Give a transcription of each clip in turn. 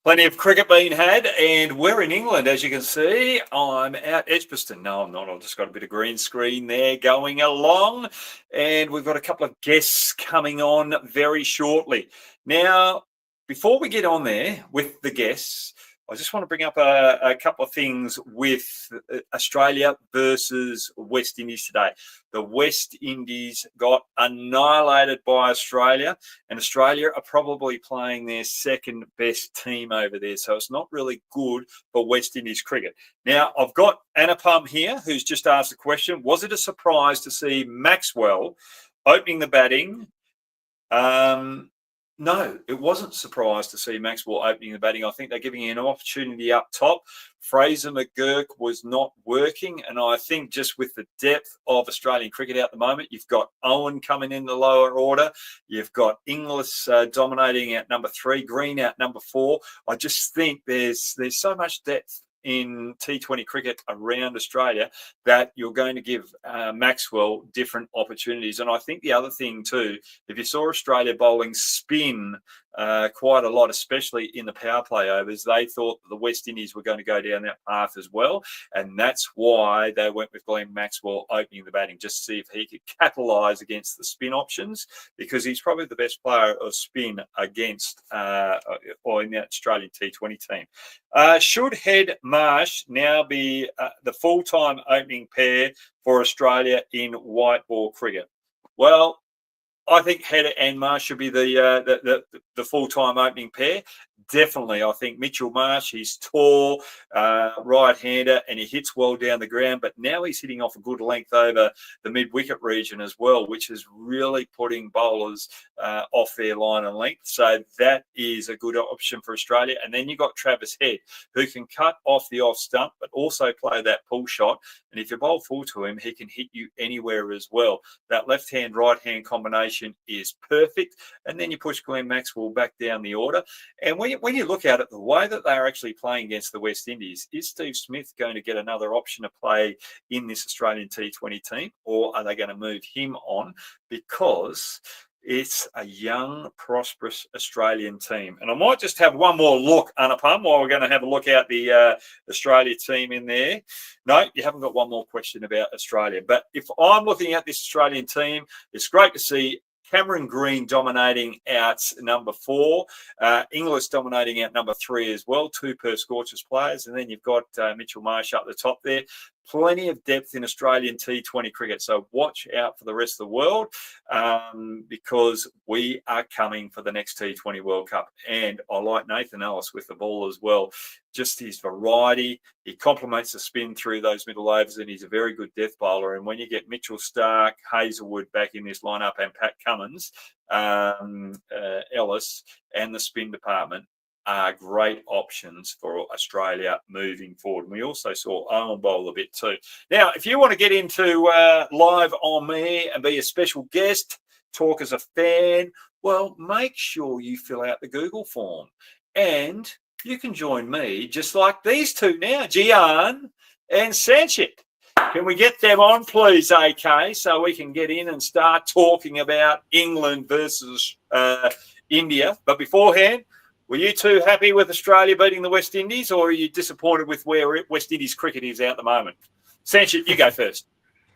Plenty of cricket being had, and we're in England, as you can see. I'm out Edgbaston. No, I'm not. I've just got a bit of green screen there going along, and we've got a couple of guests coming on very shortly. Now, before we get on there with the guests, I just want to bring up a couple of things with Australia versus West Indies today. The West Indies got annihilated by Australia, and Australia are probably playing their second best team over there. So it's not really good for West Indies cricket. Now, I've got Anupam here, who's just asked a question. Was it a surprise to see Maxwell opening the batting? No, it wasn't surprised to see Maxwell opening the batting. I think they're giving him an opportunity up top. Fraser McGurk was not working, and I think just with the depth of Australian cricket at the moment, you've got Owen coming in the lower order. You've got Inglis dominating at number 3, Green at number 4. I just think there's so much depth in T20 cricket around Australia that you're going to give Maxwell different opportunities. And I think the other thing too, if you saw Australia bowling spin quite a lot, especially in the power play overs, they thought the West Indies were going to go down that path as well. And that's why they went with Glenn Maxwell opening the batting, just to see if he could capitalise against the spin options, because he's probably the best player of spin against or in the Australian T20 team. Should Head Marsh now be the full-time opening pair for Australia in white ball cricket? Well, I think Head and Marsh should be the full-time opening pair. Definitely, I think Mitchell Marsh, he's tall, right-hander, and he hits well down the ground, but now he's hitting off a good length over the mid-wicket region as well, which is really putting bowlers off their line and length. So that is a good option for Australia. And then you've got Travis Head, who can cut off the off stump, but also play that pull shot. And if you bowl full to him, he can hit you anywhere as well. That left-hand, right-hand combination is perfect. And then you push Glenn Maxwell back down the order. And when you look at it, the way that they're actually playing against the West Indies, is Steve Smith going to get another option to play in this Australian T20 team, or are they going to move him on? Because it's a young, prosperous Australian team. And I might just have one more look, Anupam, while we're going to have a look at the Australia team in there. No, you haven't got one more question about Australia. But if I'm looking at this Australian team, it's great to see Cameron Green dominating out number 4, Inglis dominating out number 3 as well, 2 per Scorchers players, and then you've got Mitchell Marsh up the top there. Plenty of depth in Australian T20 cricket, so watch out for the rest of the world because we are coming for the next T20 World Cup. And I like Nathan Ellis with the ball as well. Just his variety, he complements the spin through those middle overs, and he's a very good death bowler. And when you get Mitchell Starc, Hazelwood back in this lineup, and Pat Cummins, Ellis, and the spin department are great options for Australia moving forward. And we also saw Owen bowl a bit too. Now, if you want to get into live on me and be a special guest, talk as a fan, well, make sure you fill out the Google form. And you can join me just like these two now, Gian and Sanchit. Can we get them on, please, AK, so we can get in and start talking about England versus India. But beforehand, were you two happy with Australia beating the West Indies, or are you disappointed with where West Indies cricket is at the moment? Sanchit, you go first.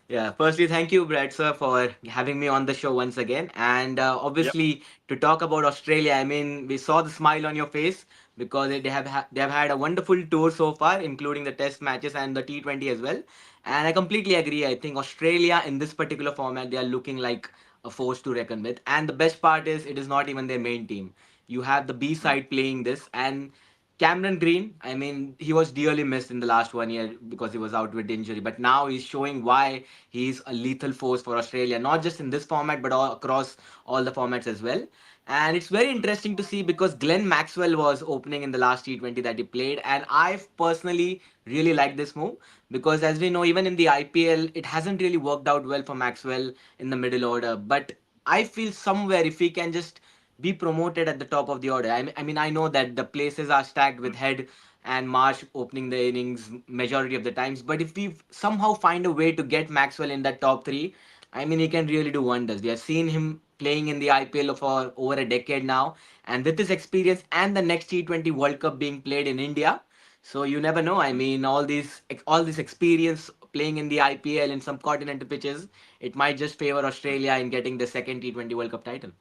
Yeah, firstly, thank you, Brad, sir, for having me on the show once again. And Yep. obviously, to talk about Australia, I mean, we saw the smile on your face because they have had a wonderful tour so far, including the Test matches and the T20 as well. And I completely agree. I think Australia in this particular format, they are looking like a force to reckon with. And the best part is, it is not even their main team. You have the B Mm. side playing this, and Cameron Green, I mean, he was dearly missed in the last 1 year because he was out with injury. But now he's showing why he's a lethal force for Australia, not just in this format, but all across all the formats as well. And it's very interesting to see because Glenn Maxwell was opening in the last T20 that he played. And I personally really like this move because, as we know, even in the IPL, it hasn't really worked out well for Maxwell in the middle order. But I feel somewhere if he can just be promoted at the top of the order. I mean, I know that the places are stacked with Head and Marsh opening the innings majority of the times, but if we somehow find a way to get Maxwell in that top 3, I mean, he can really do wonders. We have seen him playing in the IPL for over a decade now, and with his experience and the next T20 World Cup being played in India, so you never know. I mean, all this experience playing in the IPL in some continental pitches, it might just favor Australia in getting the second T20 World Cup title.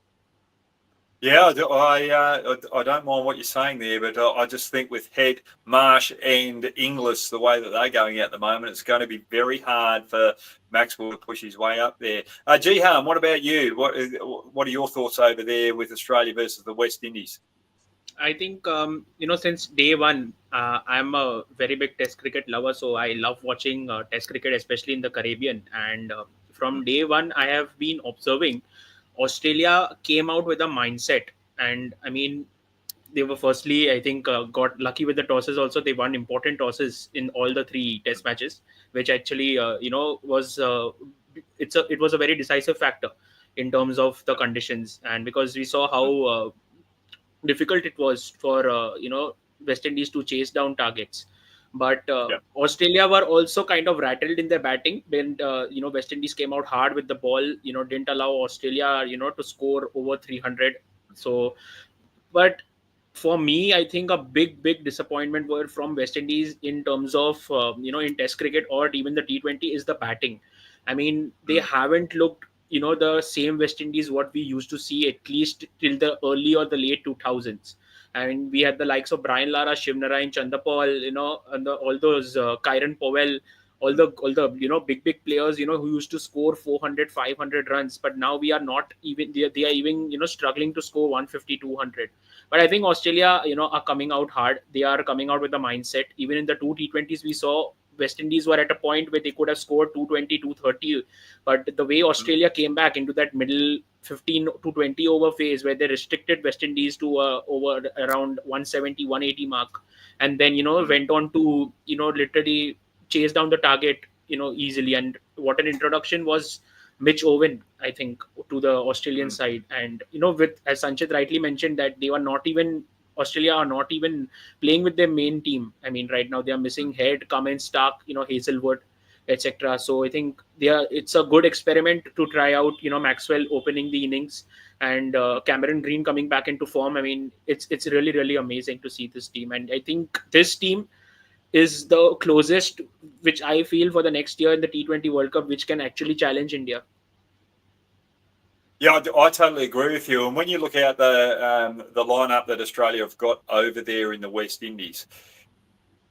Yeah, I don't mind what you're saying there, but I just think with Head, Marsh, and Inglis, the way that they're going at the moment, it's going to be very hard for Maxwell to push his way up there. Jihan, what about you? What are your thoughts over there with Australia versus the West Indies? I think since day one, I'm a very big Test cricket lover, so I love watching Test cricket, especially in the Caribbean. And from day one, I have been observing Australia came out with a mindset, and I mean, they were firstly, I think, got lucky with the tosses. Also, they won important tosses in all the three Test matches, which actually, was it was a very decisive factor in terms of the conditions, and because we saw how difficult it was for West Indies to chase down targets. But Yeah. Australia were also kind of rattled in their batting when West Indies came out hard with the ball. Didn't allow Australia to score over 300. So, but for me, I think a big disappointment were from West Indies in terms of in Test cricket or even the T20 is the batting. I mean, they Mm, haven't looked the same West Indies what we used to see at least till the early or the late 2000s. I mean, we had the likes of Brian Lara, Shiv Narayan, Chandapal, and all those Kyron Powell, all the big players who used to score 400, 500 runs, but now we are not even they are even struggling to score 150, 200. But I think Australia, are coming out hard. They are coming out with the mindset. Even in the two T20s, we saw West Indies were at a point where they could have scored 220, 230. But the way mm, Australia came back into that middle 15 to 20 over phase where they restricted West Indies to over around 170, 180 mark, and then mm, went on to literally chase down the target easily. And what an introduction was Mitch Owen, I think, to the Australian mm, side. And with, as Sanchit rightly mentioned, that they were not even Australia are not even playing with their main team. I mean, right now they are mm, missing Head, Cummins, Stark, Hazelwood, etc. So I think they are. It's a good experiment to try out. Maxwell opening the innings and Cameron Green coming back into form. I mean, it's really amazing to see this team, and I think this team is the closest which I feel for the next year in the T20 World Cup, which can actually challenge India. Yeah, I totally agree with you. And when you look at the lineup that Australia have got over there in the West Indies,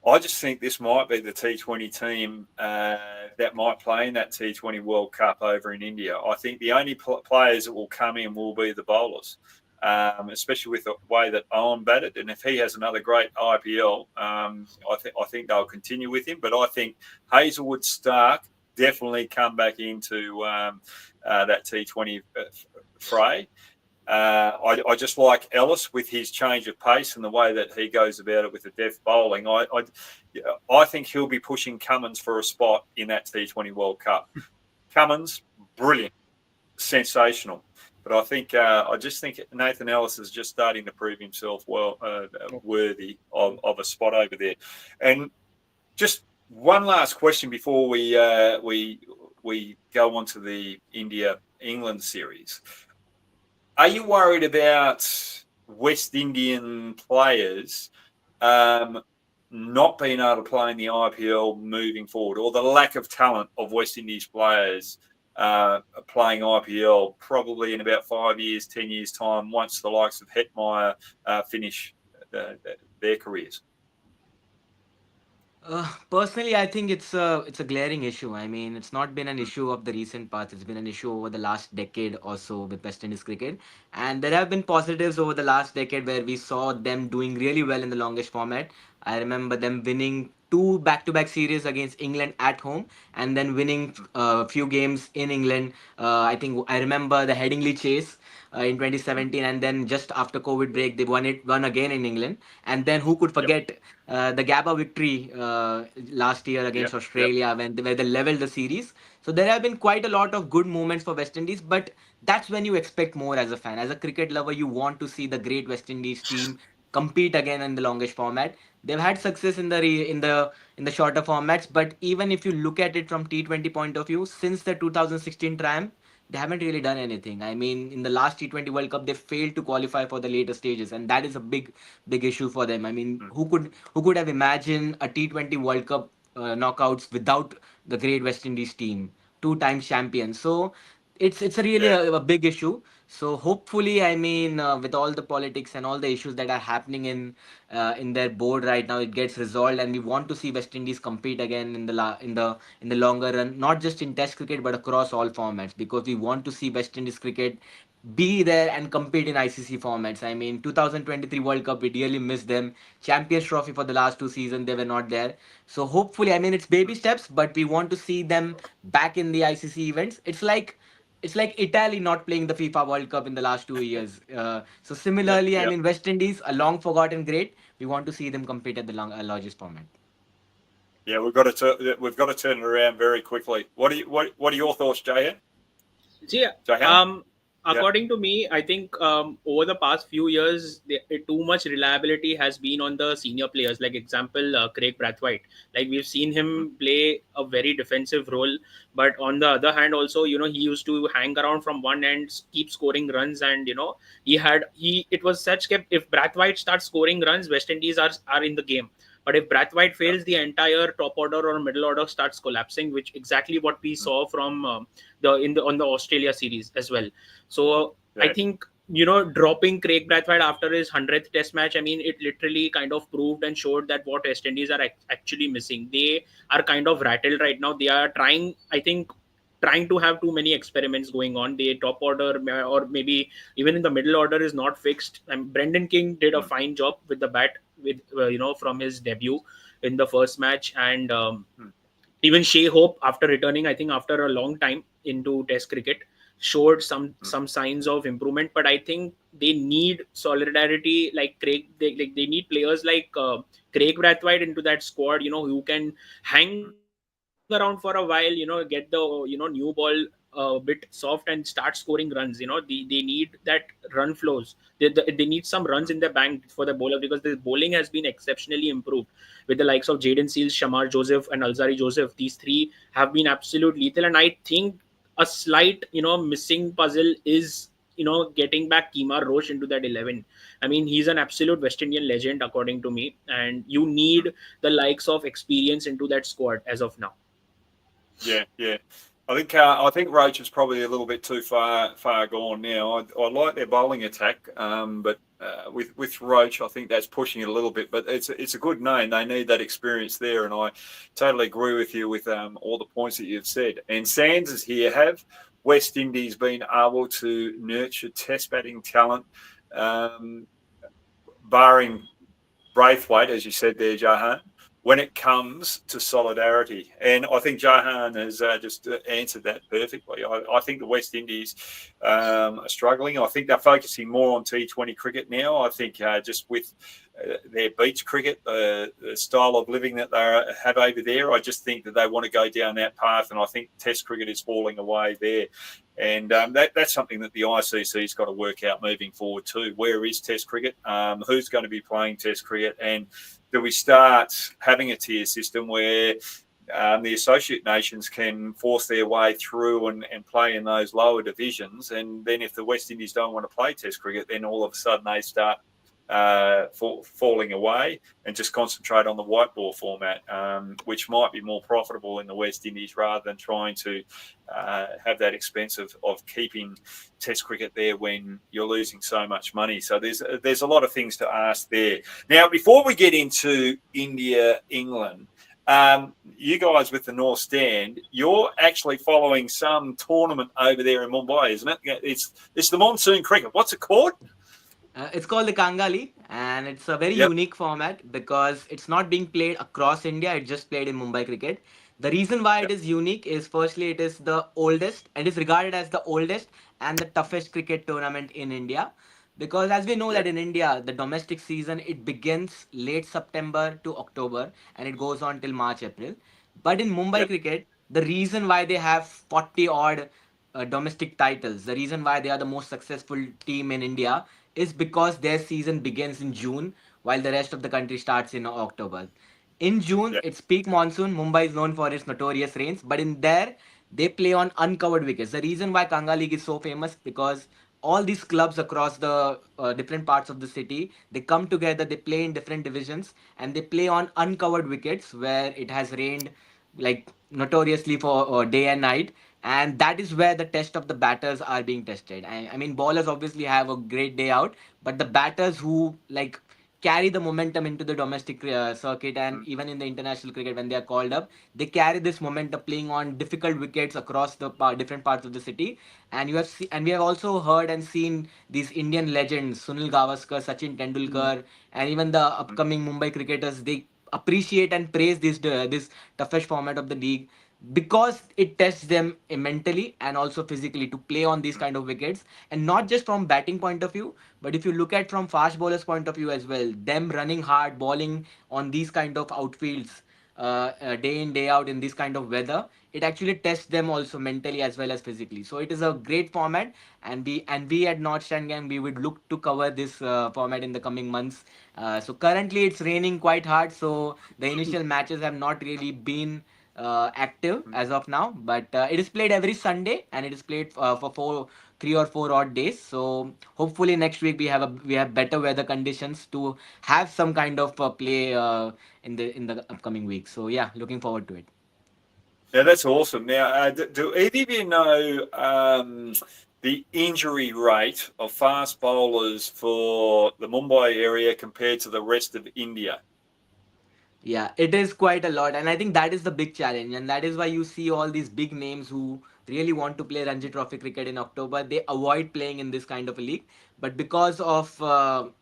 I just think this might be the T20 team that might play in that T20 World Cup over in India. I think the only players that will come in will be the bowlers, especially with the way that Owen batted. And if he has another great IPL, I think they'll continue with him. But I think Hazelwood, Stark definitely come back into that T20 fray. I just like Ellis with his change of pace and the way that he goes about it with the depth bowling. I think he'll be pushing Cummins for a spot in that T20 World Cup. Cummins, brilliant, sensational. But I just think Nathan Ellis is just starting to prove himself worthy of a spot over there. And just one last question before we go on to the India England series. Are you worried about West Indian players not being able to play in the IPL moving forward, or the lack of talent of West Indies players playing IPL probably in about 5 years, 10 years' time, once the likes of Hetmeyer finish their careers? Personally, I think it's a glaring issue. I mean, it's not been an issue of the recent past. It's been an issue over the last decade or so with West Indies cricket, and there have been positives over the last decade where we saw them doing really well in the longest format. I remember them winning two back-to-back series against England at home, and then winning a few games in England. I think I remember the Headingley chase in Mm. 2017, and then just after COVID break, they won again in England. And then who could Yep, forget the Gabba victory last year against yep, yep. Australia where they leveled the series. So there have been quite a lot of good moments for West Indies, but that's when you expect more as a fan. As a cricket lover, you want to see the great West Indies team compete again in the longest format. They've had success in the shorter formats, but even if you look at it from T20 point of view, since the 2016 triumph, they haven't really done anything. I mean, in the last T20 World Cup, they failed to qualify for the later stages, and that is a big issue for them. I mean, Mm. who could have imagined a T20 World Cup knockouts without the great West Indies team, two-time champions? So it's a really Yeah. a big issue. So hopefully, I mean, with all the politics and all the issues that are happening in their board right now, it gets resolved, and we want to see West Indies compete again in the longer run, not just in Test cricket but across all formats, because we want to see West Indies cricket be there and compete in ICC formats. I mean, 2023 World Cup, we really missed them. Champions Trophy for the last two seasons, they were not there. So hopefully, I mean, it's baby steps, but we want to see them back in the ICC events. It's like Italy not playing the FIFA World Cup in the last 2 years. So Yeah. similarly, I Yeah. mean, West Indies, a long forgotten great. We want to see them compete at the largest format. Yeah. We've got to turn it around very quickly. What are your thoughts, Jahan? See, Jahan? um, Yeah. according to me, I think over the past few years, too much reliability has been on the senior players. Like example, Craig Brathwaite. Like we've seen Mm. him play a very defensive role, but on the other hand, also he used to hang around from one end, keep scoring runs, and he it was such kept if Brathwaite starts scoring runs, West Indies are in the game. But if Brathwaite Yeah. fails, the entire top order or middle order starts collapsing, which exactly what we Mm. saw from the in the on the Australia series as well. So I Yeah. think dropping Craig Brathwaite after his 100th Test match, I mean, it literally kind of proved and showed that what West Indies are actually missing. They are kind of rattled right now. They are trying, I think, trying to have too many experiments going on. The top order or maybe even in the middle order is not fixed. And Brendan King did a Mm. fine job with the bat with from his debut in the first match, and Mm. even Shea Hope, after returning, I think after a long time into Test cricket, showed Mm. some signs of improvement. But I think they need solidarity, like Craig. They need players like Craig Brathwaite into that squad. Who can hang Mm. around for a while. Get the new ball bit soft and start scoring runs. They need that run flows. They need some runs in the Mm. bank for the bowler, because the bowling has been exceptionally improved with the likes of Jaden Seals, Shamar Joseph, and Alzari Joseph. These three have been absolute lethal, and I think a slight missing puzzle is getting back Kemar Roach into that 11. I mean, he's an absolute West Indian legend according to me, and you Mm. need the likes of experience into that squad as of now. Yeah. Yeah. I think Roach is probably a little bit too far gone now. I like their bowling attack, but with Roach, I think that's pushing it a little bit. But it's a good name. They need that experience there, and I totally agree with you with all the points that you've said. And Sands is here. Have West Indies been able to nurture Test batting talent, um, barring Braithwaite, as you said there, Jahan, when it comes to solidarity? And I think Jahan has just answered that perfectly. I think the West Indies are struggling. I think they're focusing more on T20 cricket now. I think just with their beach cricket, the style of living that they have over there, I just think that they want to go down that path. And I think Test cricket is falling away there. And that's something that the ICC's got to work out moving forward too. Where is Test cricket? Who's going to be playing Test cricket? And do we start having a tier system where the associate nations can force their way through and play in those lower divisions? And then if the West Indies don't want to play Test cricket, then all of a sudden they start falling away and just concentrate on the white ball format, which might be more profitable in the West Indies rather than trying to have that expense of keeping Test cricket there when you're losing so much money. So there's a lot of things to ask there. Now, before we get into India, England, you guys with the North Stand, you're actually following some tournament over there in Mumbai, isn't it? It's the monsoon cricket. What's it called? It's called the Kanga, and it's a very Yep. unique format because it's not being played across India. It's just played in Mumbai cricket. The reason why it Yep. is unique is firstly it is the oldest. It is regarded as the oldest and the toughest cricket tournament in India, because as we know that Yep. in India the domestic season it begins late September to October and it goes on till March April. But in Mumbai Yep. cricket, the reason why they have 40 odd domestic titles, the reason why they are the most successful team in India is because their season begins in June while the rest of the country starts in October. In June, Yep. it's peak monsoon. Mumbai is known for its notorious rains, but in there, they play on uncovered wickets. The reason why Kanga League is so famous, because all these clubs across the different parts of the city, they come together, they play in different divisions, and they play on uncovered wickets where it has rained like notoriously for day and night, and that is where the test of the batters are being tested. I mean, bowlers obviously have a great day out, but the batters who like carry the momentum into the domestic circuit and even in the international cricket when they are called up, they carry this momentum playing on difficult wickets across the different parts of the city. And and we have also heard and seen these Indian legends, Sunil Gavaskar, Sachin Tendulkar, and even the upcoming Mumbai cricketers, they appreciate and praise this toughest format of the league because it tests them mentally and also physically to play on these kind of wickets, and not just from batting point of view, but if you look at from fast bowlers point of view as well, them running hard bowling on these kind of outfields day in day out in this kind of weather, it actually tests them also mentally as well as physically. So it is a great format, and we at North Stand Gang, we would look to cover this format in the coming months. So currently it's raining quite hard, so the initial matches have not really been active as of now, but it is played every Sunday and it is played for 3 or 4 odd days. So hopefully next week we have better weather conditions to have some kind of play in the upcoming week. So yeah, looking forward to it. Yeah, that's awesome. Now, do either of you know the injury rate of fast bowlers for the Mumbai area compared to the rest of India? Yeah, it is quite a lot, and I think that is the big challenge, and that is why you see all these big names who really want to play Ranji Trophy cricket in October. They avoid playing in this kind of a league, but because of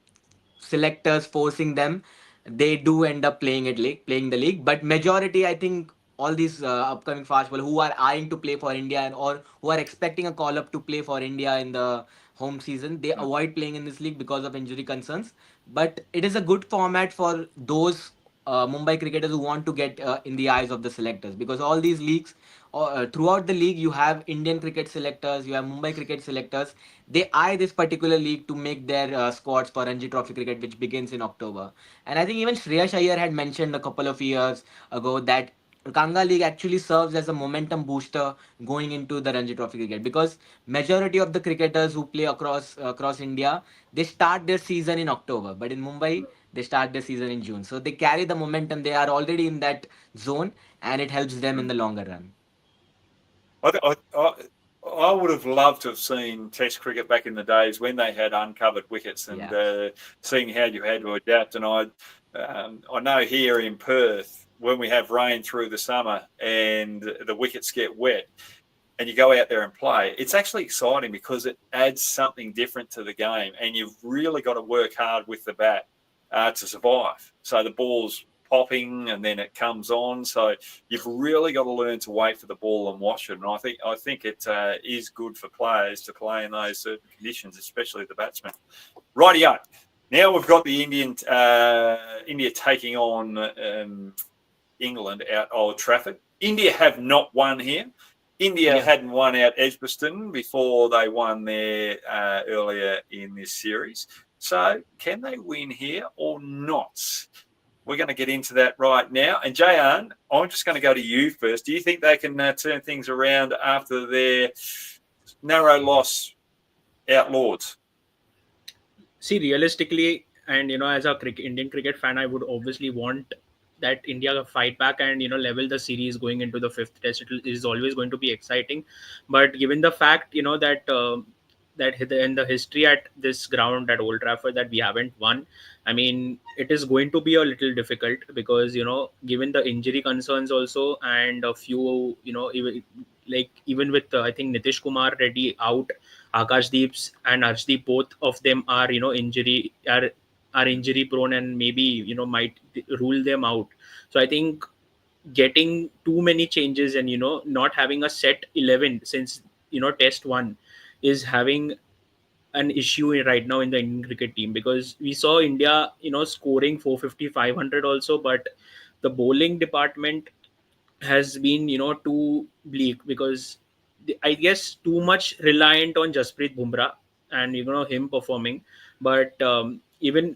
selectors forcing them, they do end up playing the league. But majority, I think, all these upcoming fast bowlers who are eyeing to play for India and or who are expecting a call up to play for India in the home season, they avoid playing in this league because of injury concerns. But it is a good format for those Mumbai cricketers who want to get in the eyes of the selectors, because all these leagues, throughout the league, you have Indian cricket selectors, you have Mumbai cricket selectors. They eye this particular league to make their squads for Ranji Trophy cricket, which begins in October. And I think even Shreyash Iyer had mentioned a couple of years ago that Kanga League actually serves as a momentum booster going into the Ranji Trophy cricket, because majority of the cricketers who play across India, they start their season in October, but in Mumbai they start their season in June. So they carry the momentum. They are already in that zone, and it helps them in the longer run. I, th- I would have loved to have seen Test cricket back in the days when they had uncovered wickets and Yeah. seeing how you had to adapt. And I know here in Perth, when we have rain through the summer and the wickets get wet, and you go out there and play, it's actually exciting because it adds something different to the game, and you've really got to work hard with the bat to survive. So the ball's popping and then it comes on. So you've really got to learn to wait for the ball and watch it. And I think it is good for players to play in those certain conditions, especially the batsmen. Rightio. Now we've got the India taking on England at Old Trafford. India have not won here. India hadn't won out Edgbaston before they won there earlier in this series. So can they win here or not? We're going to get into that right now. And Jayan, I'm just going to go to you first. Do you think they can turn things around after their narrow loss out Lords? See, realistically, and as a Indian cricket fan, I would obviously want that India fight back and level the series going into the fifth test. It is always going to be exciting, but given the fact that in the history at this ground at Old Trafford that we haven't won, I mean, it is going to be a little difficult because given the injury concerns also, and a few even with I think Nitish Kumar Reddy out, Akashdeep's and Arshdeep, both of them are are injury prone and maybe might rule them out. So I think getting too many changes and not having a set 11 since test one is having an issue right now in the Indian cricket team, because we saw India scoring 450, 500 also, but the bowling department has been too bleak because I guess too much reliant on Jasprit Bumrah and him performing. But even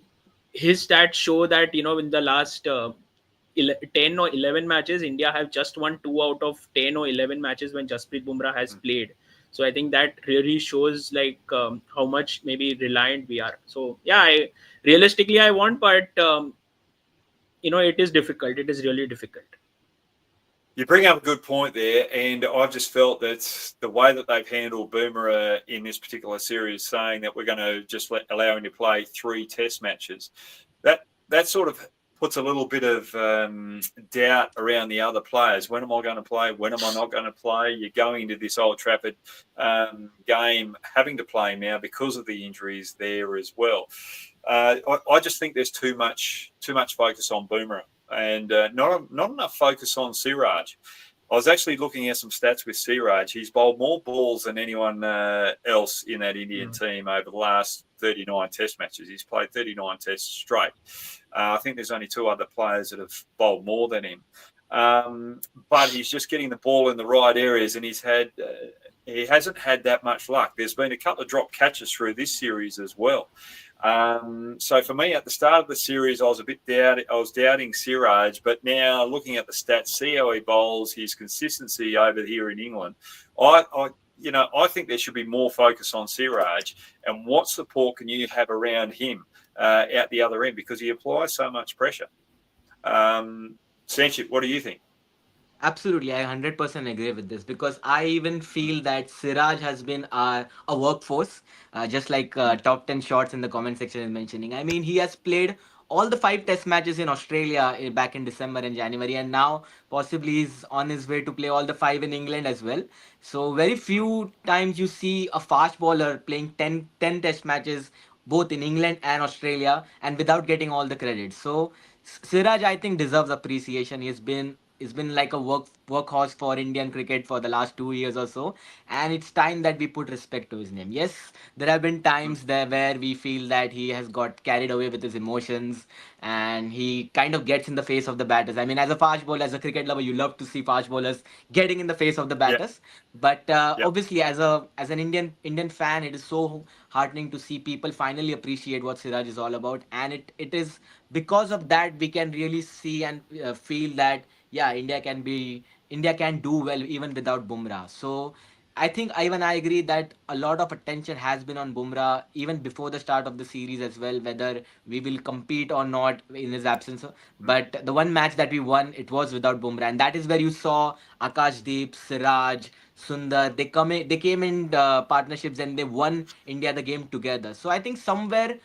his stats show that in the last 10 or 11 matches, India have just won 2 out of 10 or 11 matches when Jasprit Bumrah has played. So I think that really shows like how much maybe reliant we are. So yeah, realistically I want, but it is difficult. It is really difficult. You bring up a good point there, and I've just felt that the way that they've handled Bumrah in this particular series, saying that we're going to just allow him to play 3 test matches, that sort of puts a little bit of doubt around the other players. When am I going to play? When am I not going to play? You're going into this Old Trafford game having to play now because of the injuries there as well. I just think there's too much focus on Bumrah and not enough focus on Siraj. I was actually looking at some stats with Siraj. He's bowled more balls than anyone else in that Indian team over the last 39 test matches. He's played 39 tests straight. I think there's only 2 other players that have bowled more than him. But he's just getting the ball in the right areas, and he hasn't had that much luck. There's been a couple of drop catches through this series as well. So for me, at the start of the series, I was doubting Siraj, but now looking at the stats, see how he bowls, his consistency over here in England, I think there should be more focus on Siraj and what support can you have around him out the other end, because he applies so much pressure. Sanchit, what do you think? Absolutely, I 100% agree with this, because I even feel that Siraj has been a workforce, just like top 10 shots in the comment section is mentioning. I mean, he has played all the 5 test matches in Australia back in December and January, and now possibly he's on his way to play all the 5 in England as well. So, very few times you see a fast bowler playing 10 test matches both in England and Australia and without getting all the credit. So, Siraj, I think, deserves appreciation. He's been like a workhorse for Indian cricket for the last 2 years or so, and it's time that we put respect to his name. Yes, there have been times there where we feel that he has got carried away with his emotions, and he kind of gets in the face of the batters. I mean, as a fast bowler, as a cricket lover, you love to see fast bowlers getting in the face of the Yeah. batters. But Yep. obviously, as an Indian fan, it is so heartening to see people finally appreciate what Siraj is all about, and it is because of that we can really see and feel that yeah, India can do well even without Bumrah. So I think even I agree that a lot of attention has been on Bumrah even before the start of the series as well, whether we will compete or not in his absence. But the one match that we won, it was without Bumrah, and that is where you saw Akashdeep, Siraj, Sundar. They came in partnerships and they won India the game together. So I think somewhere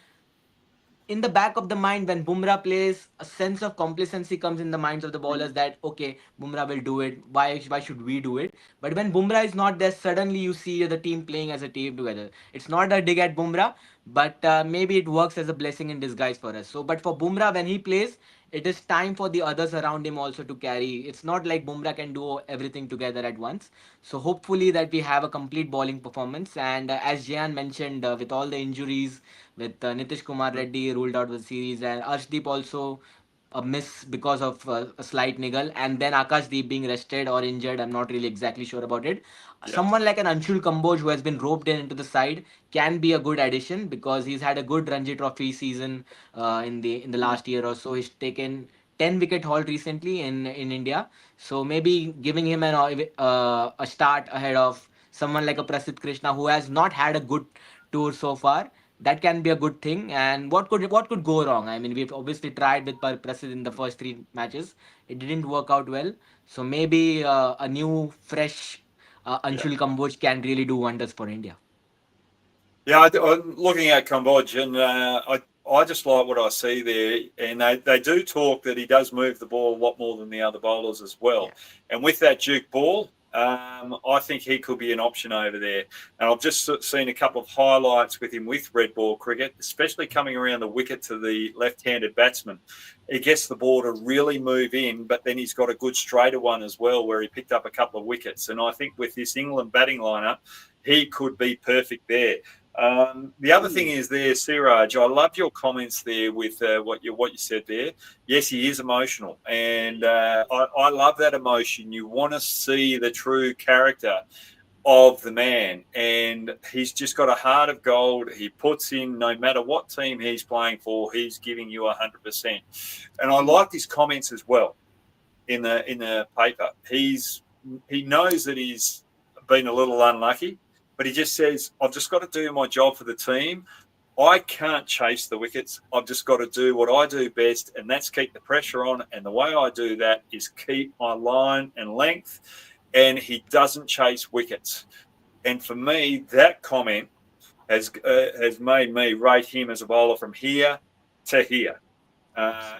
in the back of the mind, when Bumrah plays, a sense of complacency comes in the minds of the bowlers that okay, Bumrah will do it. Why should we do it? But when Bumrah is not there, suddenly you see the team playing as a team together. It's not a dig at Bumrah, but maybe it works as a blessing in disguise for us. So, but for Bumrah, when he plays, it is time for the others around him also to carry. It's not like Bumrah can do everything together at once. So hopefully that we have a complete bowling performance. And as Jayan mentioned, with all the injuries, with Nitish Kumar Reddy ruled out of the series, and Arshdeep also a miss because of a slight niggle, and then Akashdeep being rested or injured. I'm not really exactly sure about it. Yep. Someone like an Anshul Kamboj who has been roped into the side can be a good addition, because he's had a good Ranji Trophy season in the last year or so. He's taken 10 wicket haul recently in India, so maybe giving him a start ahead of someone like a Prasidh Krishna who has not had a good tour so far, that can be a good thing. And what could go wrong? I mean, we've obviously tried with Prasid in the first 3 matches. It didn't work out well. So maybe a new, fresh Yeah. Anshul Kamboj can really do wonders for India. Yeah, I'm looking at Kambodge, and I just like what I see there. And they do talk that he does move the ball a lot more than the other bowlers as well. Yeah. And with that Duke ball, I think he could be an option over there. And I've just seen a couple of highlights with him with red ball cricket, especially coming around the wicket to the left-handed batsman. He gets the ball to really move in, but then he's got a good straighter one as well where he picked up a couple of wickets. And I think with this England batting lineup, he could be perfect there. The other thing is there, Siraj, I loved your comments there with what you said there. Yes, he is emotional, and I love that emotion. You want to see the true character of the man, and he's just got a heart of gold. He puts in, no matter what team he's playing for, he's giving you 100%. And I liked his comments as well in the paper. He knows that he's been a little unlucky, but he just says, I've just got to do my job for the team. I can't chase the wickets. I've just got to do what I do best, and that's keep the pressure on. And the way I do that is keep my line and length, and he doesn't chase wickets. And for me, that comment has made me rate him as a bowler from here to here.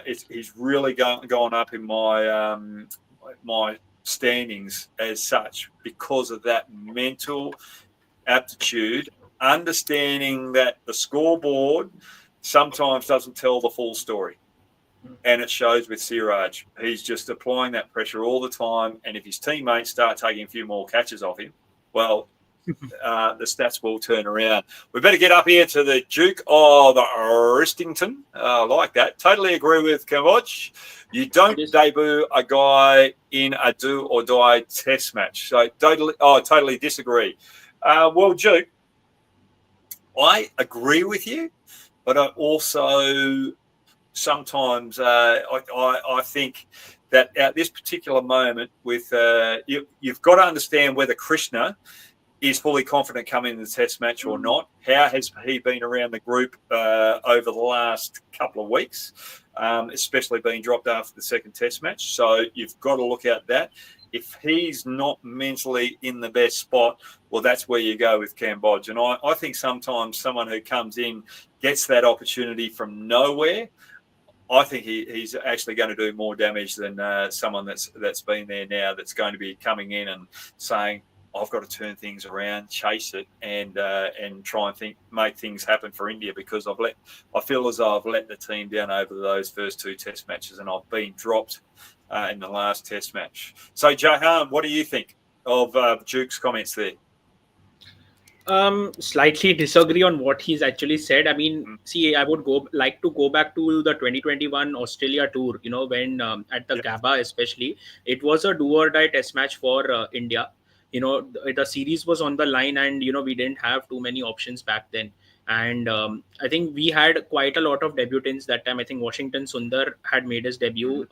He's really gone up in my my standings as such because of that mental aptitude, understanding that the scoreboard sometimes doesn't tell the full story. And it shows with Siraj. He's just applying that pressure all the time. And if his teammates start taking a few more catches off him, well, the stats will turn around. We better get up here to the Duke of Ristington. I like that. Totally agree with Kambodge. You don't debut a guy in a do or die test match. So totally disagree. Well, Duke, I agree with you, but I also sometimes I think that at this particular moment, with you've got to understand whether Krishna is fully confident coming in the test match or not. How has he been around the group over the last couple of weeks, especially being dropped after the second test match? So you've got to look at that. If he's not mentally in the best spot, well, that's where you go with Kambodge. And I think sometimes someone who comes in gets that opportunity from nowhere. I think he's actually going to do more damage than someone that's been there now, that's going to be coming in and saying, I've got to turn things around, chase it, and try and make things happen for India, because I feel as though I've let the team down over those first two test matches, and I've been dropped in the last test match. So, Jahan, what do you think of Duke's comments there? Slightly disagree on what he's actually said. I mean, see, I would like to go back to the 2021 Australia tour, when at the Gabba especially, it was a do or die test match for India. The series was on the line, and we didn't have too many options back then. And I think we had quite a lot of debutants that time. I think Washington Sundar had made his debut.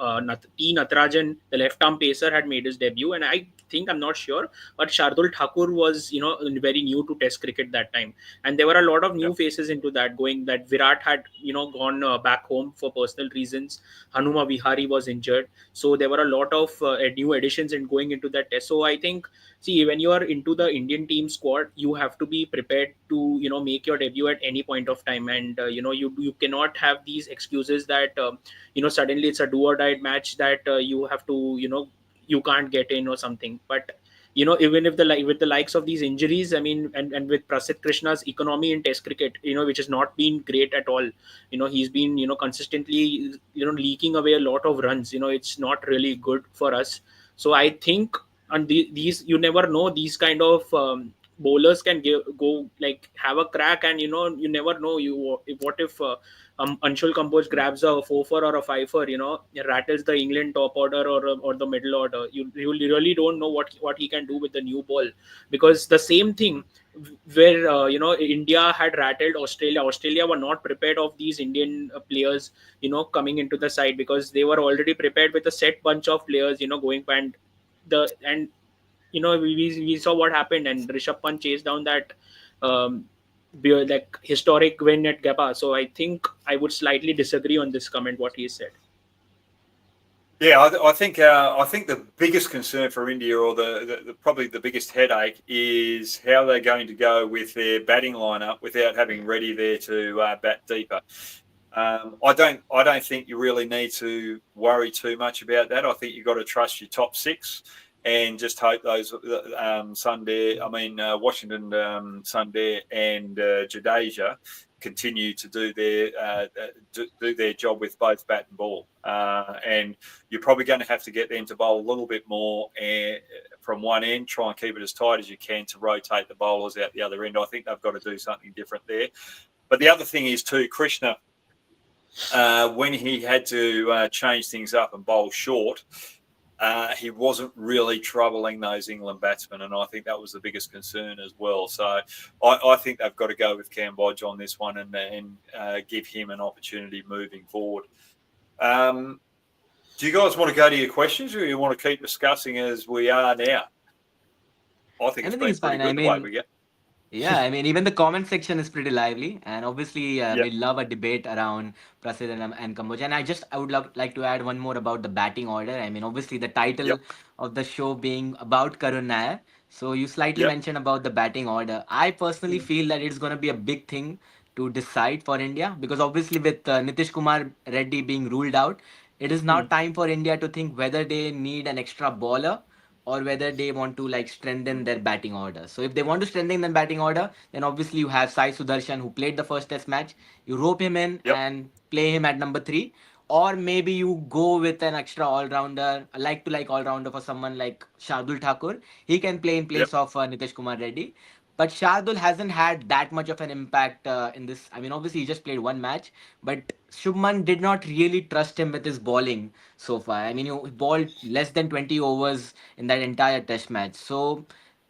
T. Natarajan, the left-arm pacer, had made his debut. And I'm not sure, but Shardul Thakur was, very new to Test cricket that time. And there were a lot of new faces into that, going that Virat had, gone back home for personal reasons. Hanuma Vihari was injured. So there were a lot of new additions in going into that test. So I think, see, when you are into the Indian team squad, you have to be prepared to, make your debut at any point of time. And, you cannot have these excuses that, suddenly it's a do or die match that you have to, you can't get in or something. But, even if with the likes of these injuries, I mean, and with Prasidh Krishna's economy in Test cricket, which has not been great at all, he's been, consistently, leaking away a lot of runs. It's not really good for us. So I think, and these, you never know, these kind of bowlers can have a crack, and you never know, what if Anshul Kamboj grabs a 4-4 or a 5-4, rattles the England top order or the middle order. You really don't know what he can do with the new ball, because the same thing where India had rattled Australia were not prepared of these Indian players coming into the side, because they were already prepared with a set bunch of players going, and we saw what happened, and Rishabh Pant chased down that historic win at Gabba. So I think I would slightly disagree on this comment, what he said. Yeah, I think the biggest concern for India, or the probably the biggest headache, is how they're going to go with their batting lineup without having Reddy there to bat deeper. I don't think you really need to worry too much about that. I think you've got to trust your top six and just hope those Washington, Sundar and Jadeja continue to do their job with both bat and ball. And you're probably going to have to get them to bowl a little bit more from one end, try and keep it as tight as you can to rotate the bowlers out the other end. I think they've got to do something different there. But the other thing is too, Krishna, when he had to change things up and bowl short, he wasn't really troubling those England batsmen, and I think that was the biggest concern as well. So I think they've got to go with Cambodge on this one and give him an opportunity moving forward. Do you guys want to go to your questions, or you want to keep discussing as we are now? I think it's Anything been is pretty fine. I good the way mean, we get. yeah, I mean, even the comment section is pretty lively, and obviously, Yep. we love a debate around Prasid and Kamboj. And I would like to add one more about the batting order. I mean, obviously, the title Yep. of the show being about Karun Nair. So you slightly Yep. mentioned about the batting order. I personally feel that it's going to be a big thing to decide for India, because obviously with Nitish Kumar Reddy being ruled out, it is now time for India to think whether they need an extra bowler or whether they want to like strengthen their batting order. So if they want to strengthen their batting order, then obviously you have Sai Sudarshan, who played the first test match. You rope him in Yep. and play him at number 3. Or maybe you go with an extra all-rounder, a like-to-like all-rounder for someone like Shardul Thakur. He can play in Yep. place of Nitish Kumar Reddy. But Shardul hasn't had that much of an impact in this. I mean, obviously he just played one match, but Shubman did not really trust him with his bowling so far. I mean, he bowled less than 20 overs in that entire test match. So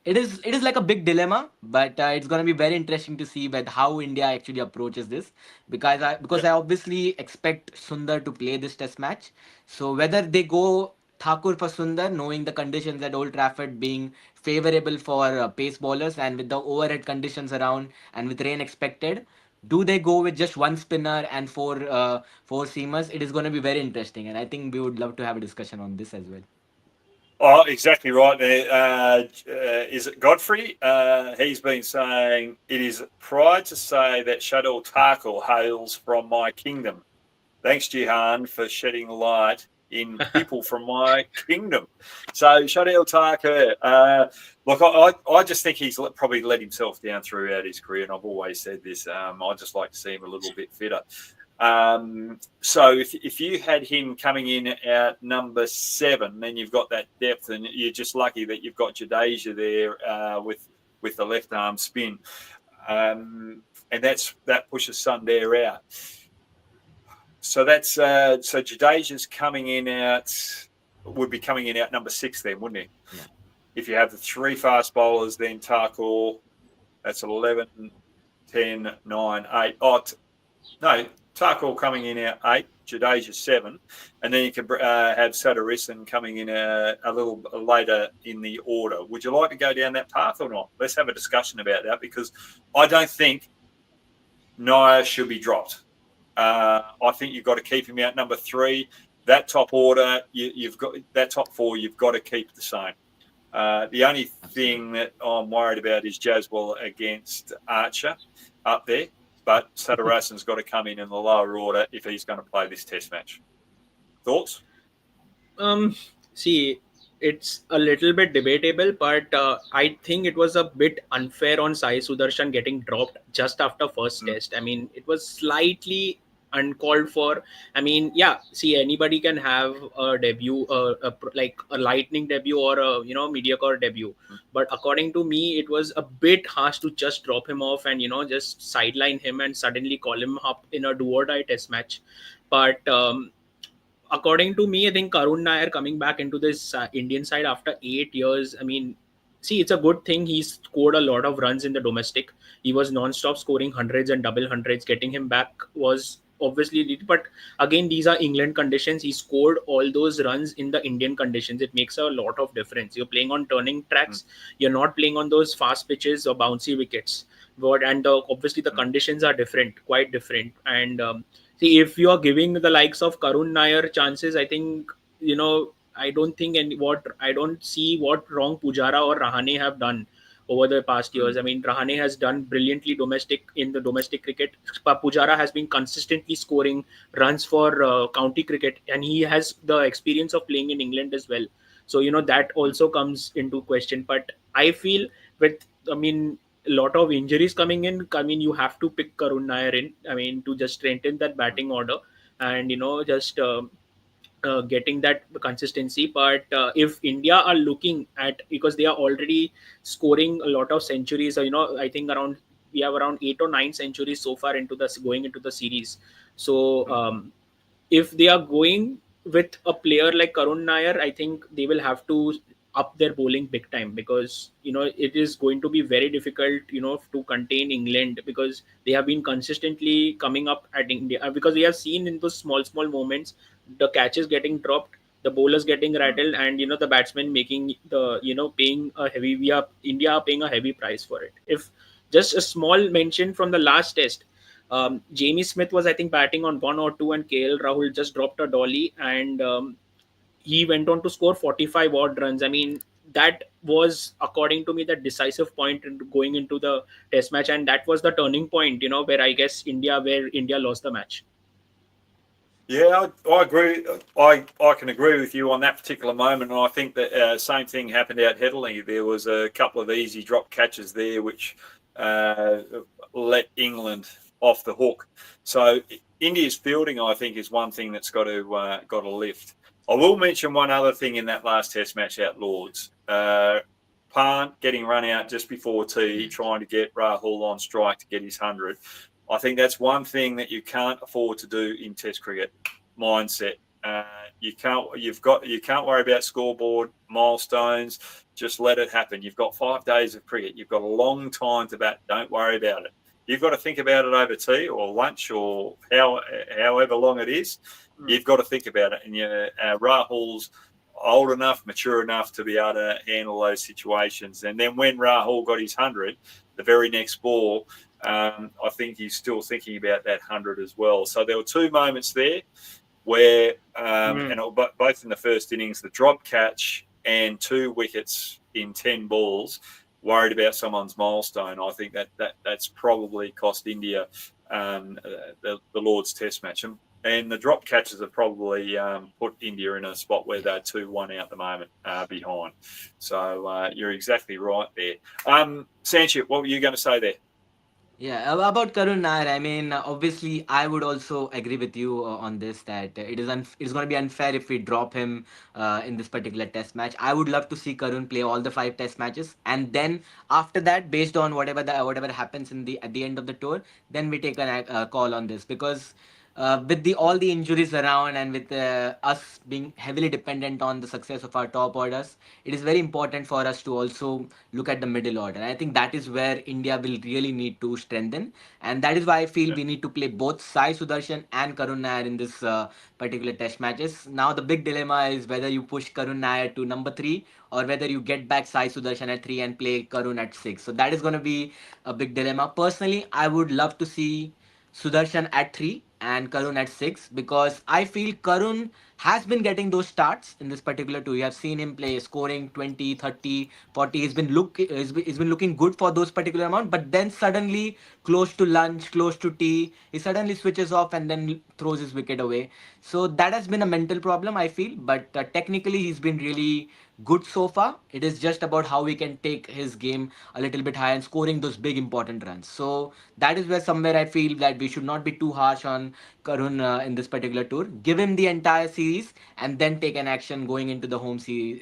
it is like a big dilemma, but it's going to be very interesting to see with how India actually approaches this, because I Yep. obviously expect Sundar to play this test match. So whether they go Thakur for Sundar, knowing the conditions at Old Trafford being favorable for pace bowlers and with the overhead conditions around and with rain expected, do they go with just one spinner and four seamers? It is going to be very interesting, and I think we would love to have a discussion on this as well. Oh, exactly right there. Is it Godfrey? He's been saying it is pride to say that Shadul Thakur hails from my kingdom. Thanks, Jihan, for shedding light in people from my kingdom. So, Shadul Thakur, look, I just think he's probably let himself down throughout his career, and I've always said this. I just like to see him a little bit fitter. So if you had him coming in at number 7, then you've got that depth, and you're just lucky that you've got Jadeja there with the left arm spin, and that pushes Sunday out. So that's so Jadeja's would be coming in out number 6 then, wouldn't he? Yeah. If you have the 3 fast bowlers, then Thakur, that's 11, 10, 9, 8. No. Thakur coming in at 8, Jadeja 7, and then you could have Sadarisan coming in a little later in the order. Would you like to go down that path or not? Let's have a discussion about that, because I don't think Nair should be dropped. I think you've got to keep him out number 3. That top order, you've got that top 4, you've got to keep the same. The only thing that I'm worried about is Jaswell against Archer up there. But Sadarasan's got to come in the lower order if he's going to play this test match. Thoughts? See, it's a little bit debatable, but I think it was a bit unfair on Sai Sudarshan getting dropped just after first test. I mean, it was slightly uncalled for. I mean, yeah, see, anybody can have a debut, like a lightning debut or a mediocre debut. But according to me, it was a bit harsh to just drop him off and just sideline him and suddenly call him up in a do or die test match. But according to me, I think Karun Nair coming back into this Indian side after 8 years. I mean, see, it's a good thing he's scored a lot of runs in the domestic. He was non-stop scoring hundreds and double hundreds. Getting him back was obviously, but again, these are England conditions. He scored all those runs in the Indian conditions. It makes a lot of difference. You're playing on turning tracks. You're not playing on those fast pitches or bouncy wickets. But obviously the conditions are different, quite different. And see, if you are giving the likes of Karun Nair chances, I think I don't think I don't see what wrong Pujara or Rahane have done over the past years. I mean, Rahane has done brilliantly in the domestic cricket. Pujara has been consistently scoring runs for county cricket, and he has the experience of playing in England as well. So that also comes into question. But I feel a lot of injuries coming in. I mean, you have to pick Karun Nair in. I mean, to just strengthen that batting order and just getting that consistency. But if India are looking at, because they are already scoring a lot of centuries, I think we have around 8 or 9 centuries so far going into the series. So if they are going with a player like Karun Nair, I think they will have to up their bowling big time, because it is going to be very difficult to contain England, because they have been consistently coming up at India, because we have seen in those small moments the catches getting dropped, the bowlers getting rattled, and the batsmen making the paying a heavy, India are paying a heavy price for it. If just a small mention from the last test, Jamie Smith was, I think, batting on 1 or 2, and KL Rahul just dropped a dolly, and he went on to score 45 odd runs. I mean, that was, according to me, the decisive point going into the test match, and that was the turning point, where India lost the match. Yeah, I agree. I can agree with you on that particular moment, and I think that same thing happened out Headingley. There was a couple of easy drop catches there, which let England off the hook. So India's fielding, I think, is one thing that's got to lift. I will mention one other thing in that last Test match out Lords. Pant getting run out just before tea, trying to get Rahul on strike to get his 100. I think that's one thing that you can't afford to do in Test cricket. Mindset. You can't worry about scoreboard milestones. Just let it happen. You've got 5 days of cricket. You've got a long time to bat. Don't worry about it. You've got to think about it over tea or lunch or however long it is. You've got to think about it. And Rahul's old enough, mature enough to be able to handle those situations. And then when Rahul got his 100, the very next ball, I think he's still thinking about that 100 as well. So there were 2 moments there where, and both in the first innings, the drop catch and 2 wickets in 10 balls, worried about someone's milestone. I think that's probably cost India the Lord's Test match. And the drop catches have probably put India in a spot where they're 2-1 out the moment behind. So you're exactly right there. Sanchit, what were you going to say there? Yeah, about Karun Nair, I mean, obviously, I would also agree with you on this, that it's going to be unfair if we drop him in this particular test match. I would love to see Karun play all the 5 test matches, and then after that, based on whatever happens at the end of the tour, then we take a call on this, because with all the injuries around, and with us being heavily dependent on the success of our top orders, it is very important for us to also look at the middle order. I think that is where India will really need to strengthen, and that is why I feel we need to play both Sai Sudarshan and Karun Nair in this particular test matches. Now the big dilemma is whether you push Karun Nair to number 3, or whether you get back Sai Sudarshan at 3 and play Karun at 6. So that is going to be a big dilemma. Personally, I would love to see Sudarshan at 3 and Karun at 6, because I feel Karun has been getting those starts in this particular tour. You have seen him play, scoring 20, 30, 40. He's been looking good for those particular amount, but then suddenly, close to lunch, close to tea, he suddenly switches off and then throws his wicket away. So that has been a mental problem, I feel, but technically he's been really good so far. It is just about how we can take his game a little bit higher and scoring those big important runs. So that is where somewhere I feel that we should not be too harsh on Karun in this particular tour. Give him the entire series and then take an action going into the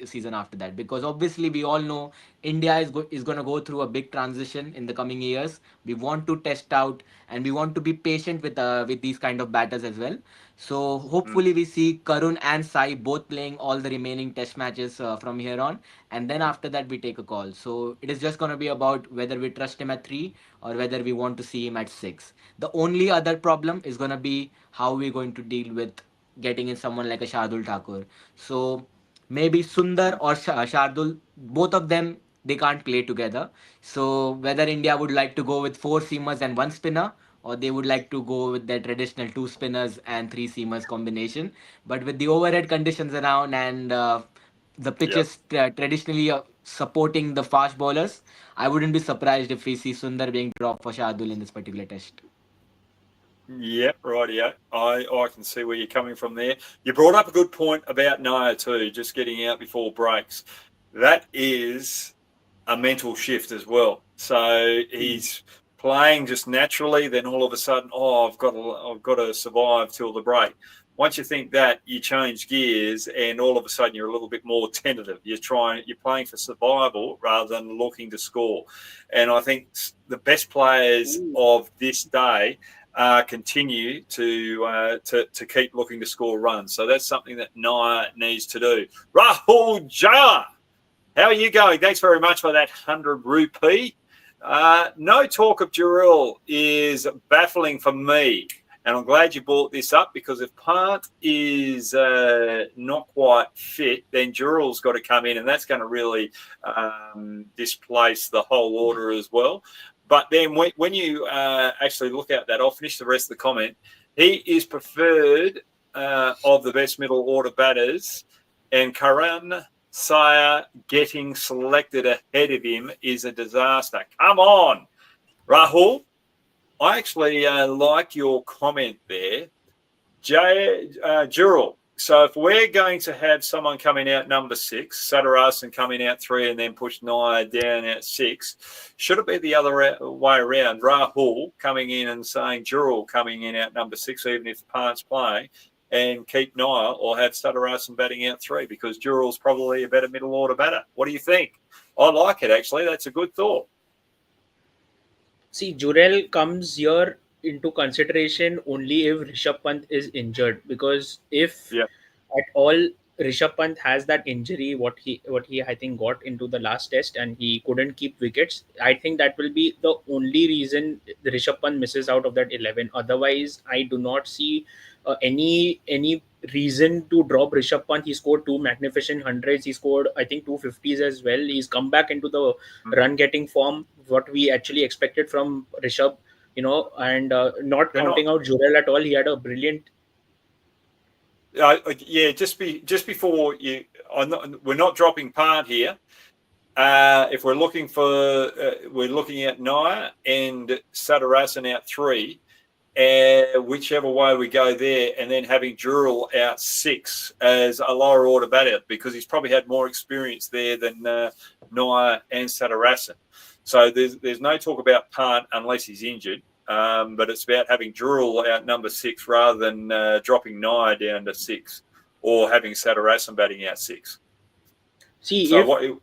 season after that. Because obviously we all know India is going to go through a big transition in the coming years. We want to test out, and we want to be patient with these kind of batters as well. So hopefully we see Karun and Sai both playing all the remaining test matches from here on, and then after that we take a call. So it is just going to be about whether we trust him at 3 or whether we want to see him at 6. The only other problem is going to be how we're going to deal with getting in someone like a Shardul Thakur. So maybe Sundar or Shardul, both of them, they can't play together. So whether India would like to go with 4 seamers and 1 spinner, or they would like to go with their traditional 2 spinners and 3 seamers combination. But with the overhead conditions around, and the pitches traditionally supporting the fast bowlers, I wouldn't be surprised if we see Sundar being dropped for Shardul in this particular test. Yep, right, yeah. I can see where you're coming from there. You brought up a good point about Nair too, just getting out before breaks. That is a mental shift as well. So he's playing just naturally, then all of a sudden, I've got to survive till the break. Once you think that, you change gears, and all of a sudden you're a little bit more tentative. You're playing for survival rather than looking to score. And I think the best players of this day continue to keep looking to score runs. So that's something that Nair needs to do. Rahul Jha, how are you going? Thanks very much for that 100 rupee. No talk of Jurel is baffling for me. And I'm glad you brought this up, because if Pant is not quite fit, then Jurel's got to come in, and that's going to really displace the whole order as well. But then when you actually look at that, I'll finish the rest of the comment. He is preferred of the best middle order batters, and Karun Nair getting selected ahead of him is a disaster. Come on, Rahul. I actually like your comment there. Jurel. So if we're going to have someone coming out number 6, Sadarasan coming out 3, and then push Nair down at 6, should it be the other way around? Rahul coming in and saying Jurel coming in out number 6, even if Pant's playing, and keep Nair, or have Sadarasan batting out 3, because Jurel's probably a better middle order batter. What do you think? I like it, actually. That's a good thought. See, Jurel comes here into consideration only if Rishabh Pant is injured, because if at all Rishabh Pant has that injury, what he I think got into the last test, and he couldn't keep wickets, I think that will be the only reason the Rishabh Pant misses out of that 11. Otherwise, I do not see any reason to drop Rishabh Pant. He scored 2 magnificent hundreds. He scored, I think, 250s as well. He's come back into the run getting form, what we actually expected from Rishabh, and not counting out Jurel at all. He had a brilliant. Just before you, we're not dropping Pant here. If we're looking at Nair and Sadarasan out 3. Whichever way we go there, and then having Jurel out 6 as a lower order batter, because he's probably had more experience there than Nair and Sadarasan. So there's no talk about Pant unless he's injured, but it's about having Jurel out number 6 rather than dropping Nair down to 6, or having Sadarasan batting out 6. See, so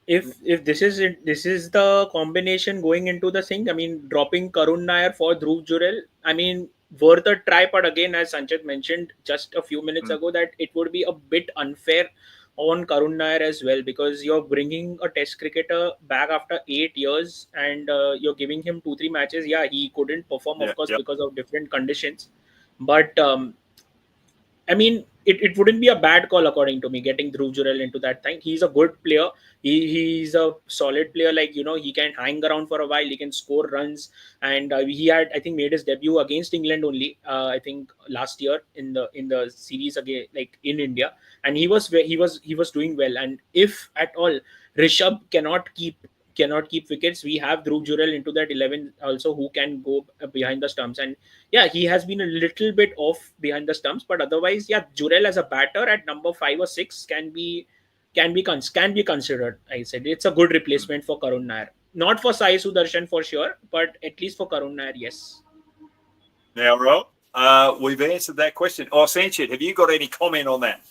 if this is the combination going into the thing, I mean, dropping Karun Nair for Dhruv Jurel, I mean, worth a try. But again, as Sanchit mentioned just a few minutes ago, that it would be a bit unfair on Karun Nair as well, because you're bringing a test cricketer back after 8 years, and you're giving him 2-3 matches. Yeah, he couldn't perform, of course, because of different conditions. But I mean, it wouldn't be a bad call, according to me, getting Dhruv Jurel into that thing. He's a good player. He's a solid player. Like, he can hang around for a while. He can score runs. And he had, I think, made his debut against England only, I think, last year in the series again, like in India. And he was doing well. And if at all Rishabh cannot keep wickets, we have Dhruv Jurel into that 11 also, who can go behind the stumps. And yeah, he has been a little bit off behind the stumps, but otherwise, yeah, Jurel as a batter at number 5 or 6 can be considered. I said it's a good replacement for Karun Nair, not for Sai Sudarshan for sure, but at least for Karun Nair, yes. Now, Rob, we've answered that question. Sanchit, have you got any comment on that?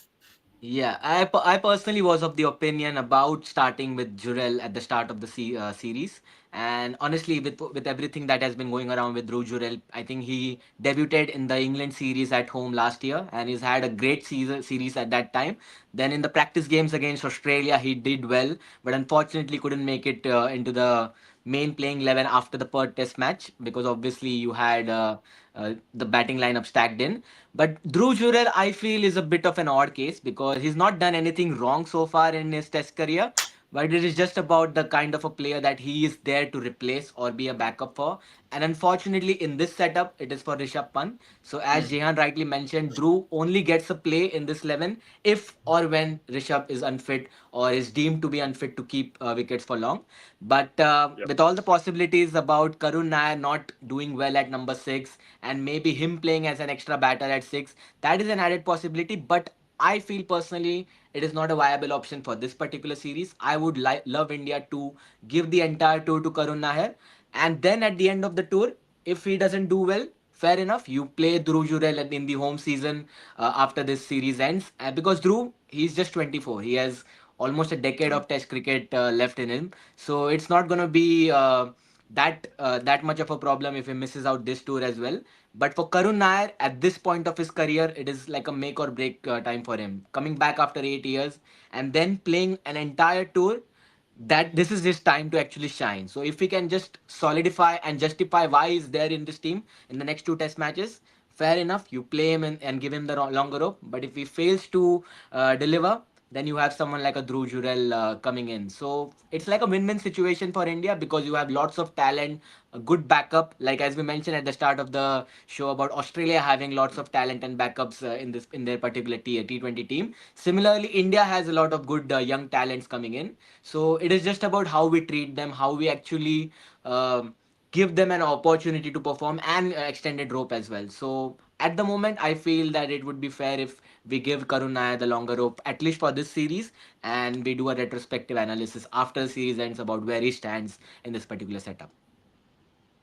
Yeah, I personally was of the opinion about starting with Jurel at the start of the series. And honestly, with everything that has been going around with Dhruv Jurel, I think he debuted in the England series at home last year, and he's had a great series at that time. Then in the practice games against Australia, he did well, but unfortunately couldn't make it into the main playing 11 after the Perth Test match, because obviously you had the batting lineup stacked in. But Dhruv Jurel, I feel, is a bit of an odd case, because he's not done anything wrong so far in his Test career. But it is just about the kind of a player that he is there to replace or be a backup for. And unfortunately, in this setup, it is for Rishabh Pant. So as Jehan rightly mentioned, Dhruv only gets a play in this 11 if or when Rishabh is unfit or is deemed to be unfit to keep wickets for long. But with all the possibilities about Karun Nair not doing well at number 6, and maybe him playing as an extra batter at 6, that is an added possibility. But I feel personally it is not a viable option for this particular series. I would love India to give the entire tour to Karun Nair, and then at the end of the tour, if he doesn't do well, fair enough. You play Dhruv Jurel in the home season after this series ends, because Dhruv, he's just 24. He has almost a decade of Test cricket left in him, so it's not going to be that much of a problem if he misses out this tour as well. But for Karun Nair, at this point of his career, it is like a make or break time for him. Coming back after 8 years and then playing an entire tour, that this is his time to actually shine. So if he can just solidify and justify why he's there in this team in the next two test matches, fair enough. You play him and give him the longer rope. But if he fails to deliver, then you have someone like a Jurel coming in. So it's like a win-win situation for India because you have lots of talent, a good backup. Like as we mentioned at the start of the show about Australia having lots of talent and backups in their particular T20 team. Similarly, India has a lot of good young talents coming in. So it is just about how we treat them, how we actually give them an opportunity to perform and extended rope as well. So at the moment, I feel that it would be fair if we give Karun Nair the longer rope, at least for this series, and we do a retrospective analysis after the series ends about where he stands in this particular setup.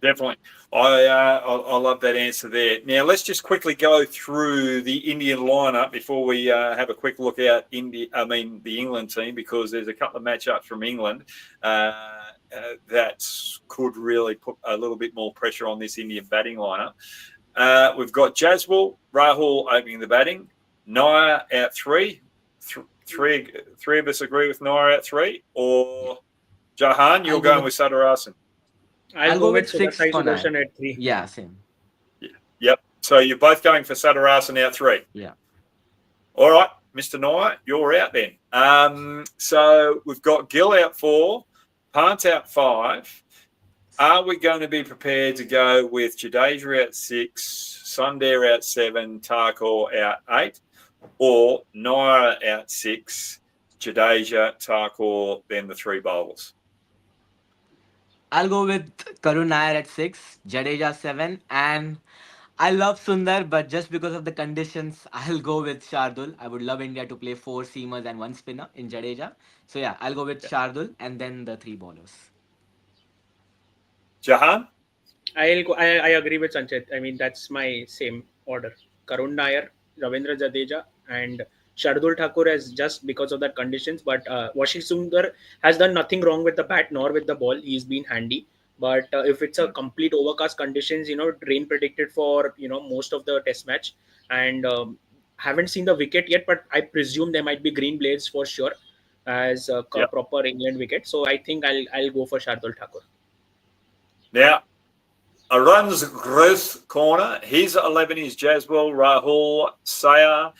Definitely. I love that answer there. Now, let's just quickly go through the Indian lineup before we have a quick look at the England team, because there's a couple of matchups from England that could really put a little bit more pressure on this Indian batting lineup. We've got Jaswal, Rahul opening the batting, Nair out three. Three of us agree with Nair out three, or Jahan, you're going with Sadarasan? I'll go with six Sai for Sudarshan Nair. at 3. Yeah, same. Yep. So you're both going for Sadarasan out 3. Yeah. All right, Mr. Nair, you're out then. So we've got Gill out 4, Pant out 5. Are we going to be prepared to go with Jadeja out 6, Sundar out 7, Thakur out 8, or Nair out 6, Jadeja, Thakur, then the 3 bowlers? I'll go with Karun Nair at 6, Jadeja 7, and I love Sundar, but just because of the conditions, I'll go with Shardul. I would love India to play 4 seamers and 1 spinner in Jadeja. So yeah, I'll go with Shardul and then the 3 bowlers. Jahan? I agree with Sanchit. I mean, that's my same order. Karun Nair, Ravindra Jadeja, and Shardul Thakur as just because of that conditions. But Washi Sundar has done nothing wrong with the bat nor with the ball. He's been handy. But if it's a complete overcast conditions, rain predicted for most of the test match, and haven't seen the wicket yet, but I presume there might be green blades for sure as a proper England wicket. So I think I'll go for Shardul Thakur. Now, a runs growth corner. His 11 is Jaswal, Rahul, Sayar,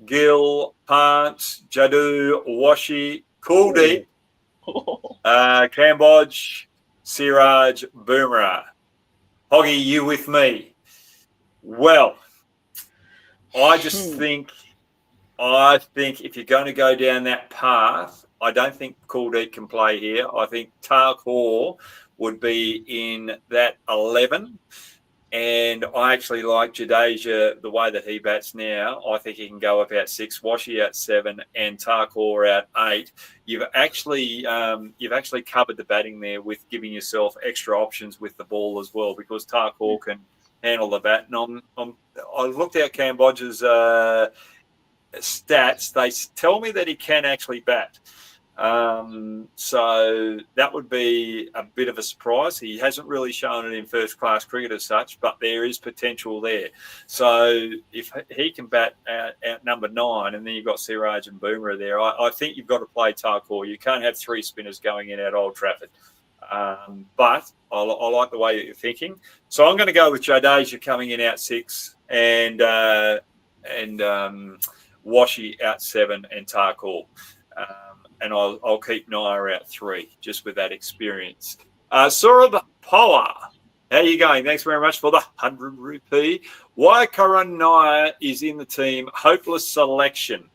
Gill, Pant, Jadoo, Washi, Kuldeep, Kambodge, Siraj, Bumrah. Hoggy, you with me? Well, I just think if you're going to go down that path, I don't think Kuldeep can play here. I think Thakur would be in that 11. And I actually like Jadeja, the way that he bats now. I think he can go up out 6, Washi out 7, and Thakur out 8. You've actually covered the batting there with giving yourself extra options with the ball as well, because Thakur can handle the bat. And I looked at Kambodge's stats. They tell me that he can actually bat. So that would be a bit of a surprise. He hasn't really shown it in first-class cricket as such, but there is potential there. So if he can bat at number 9, and then you've got Siraj and Bumrah there, I think you've got to play Thakur. You can't have 3 spinners going in at Old Trafford. But I like the way you're thinking. So I'm going to go with Jadeja coming in out 6 and Washi out 7 and Thakur. And I'll keep Nair out 3, just with that experience. Saurabh Pawar, how are you going? Thanks very much for the 100 rupee. Why Karun Nair is in the team? Hopeless selection.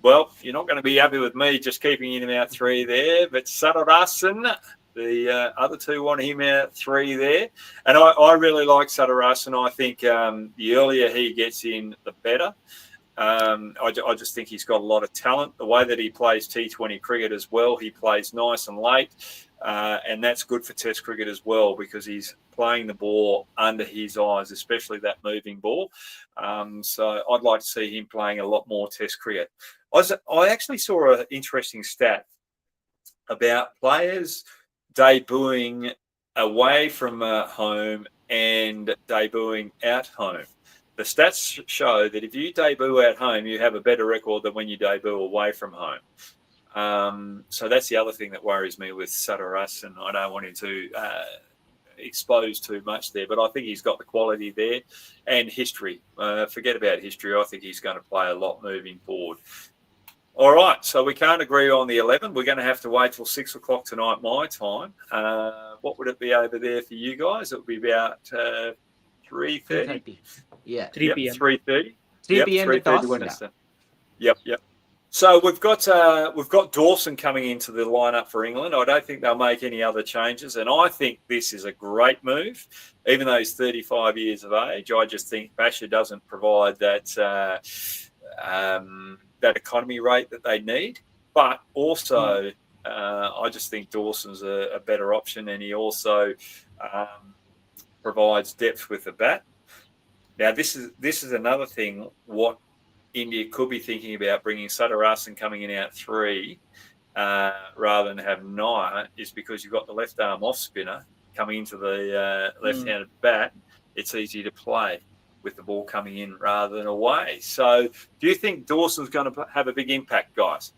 Well, you're not going to be happy with me just keeping him out 3 there, but Sadarasan, the other 2 want him out 3 there. And I really like Sadarasan. I think the earlier he gets in, the better. I just think he's got a lot of talent. The way that he plays T20 cricket as well, he plays nice and late, and that's good for Test cricket as well, because he's playing the ball under his eyes, especially that moving ball. So I'd like to see him playing a lot more Test cricket. I actually saw an interesting stat about players debuting away from home and debuting at home. The stats show that if you debut at home, you have a better record than when you debut away from home. So that's the other thing that worries me with Sadaras, and I don't want him to expose too much there, but I think he's got the quality there and history. Forget about history. I think he's going to play a lot moving forward. All right, so we can't agree on the 11. We're going to have to wait till 6 o'clock tonight, my time. What would it be over there for you guys? It would be about 3:30. Yeah. 3 p.m. 3:30. 3 p.m. the 3:30 toss. Wednesday. Yep. So we've got Dawson coming into the lineup for England. I don't think they'll make any other changes, and I think this is a great move. Even though he's 35 years of age, I just think Basher doesn't provide that economy rate that they need. But also, I just think Dawson's a better option, and he also provides depth with the bat. Now, this is another thing. What India could be thinking about bringing Sudarasan coming in out 3 rather than have Nair is because you've got the left arm off spinner coming into the left-handed bat. It's easy to play with the ball coming in rather than away. So do you think Dawson's going to have a big impact, guys?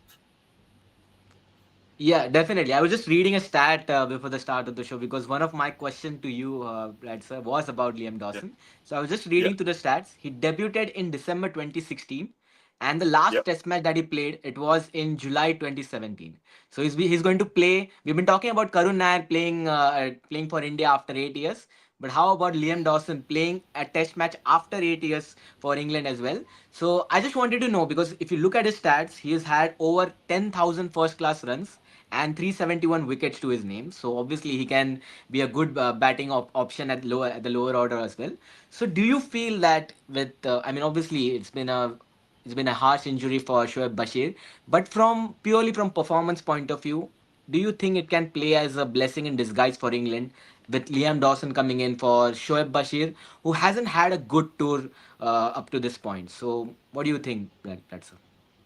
Yeah, definitely. I was just reading a stat before the start of the show because one of my question to you, Brad sir, was about Liam Dawson. So I was just reading to the stats. He debuted in December 2016, and the last Test match that he played, it was in July 2017. So he's going to play. We've been talking about Karun Nair playing for India after 8 years. But how about Liam Dawson playing a Test match after 8 years for England as well? So I just wanted to know because if you look at his stats, he has had over 10,000 first-class runs and 371 wickets to his name. So obviously he can be a good batting option at the lower order as well. So do you feel that with I mean obviously it's been a harsh injury for Shoaib Bashir, but purely from performance point of view, do you think it can play as a blessing in disguise for England with Liam Dawson coming in for Shoaib Bashir, who hasn't had a good tour up to this point? So what do you think, that's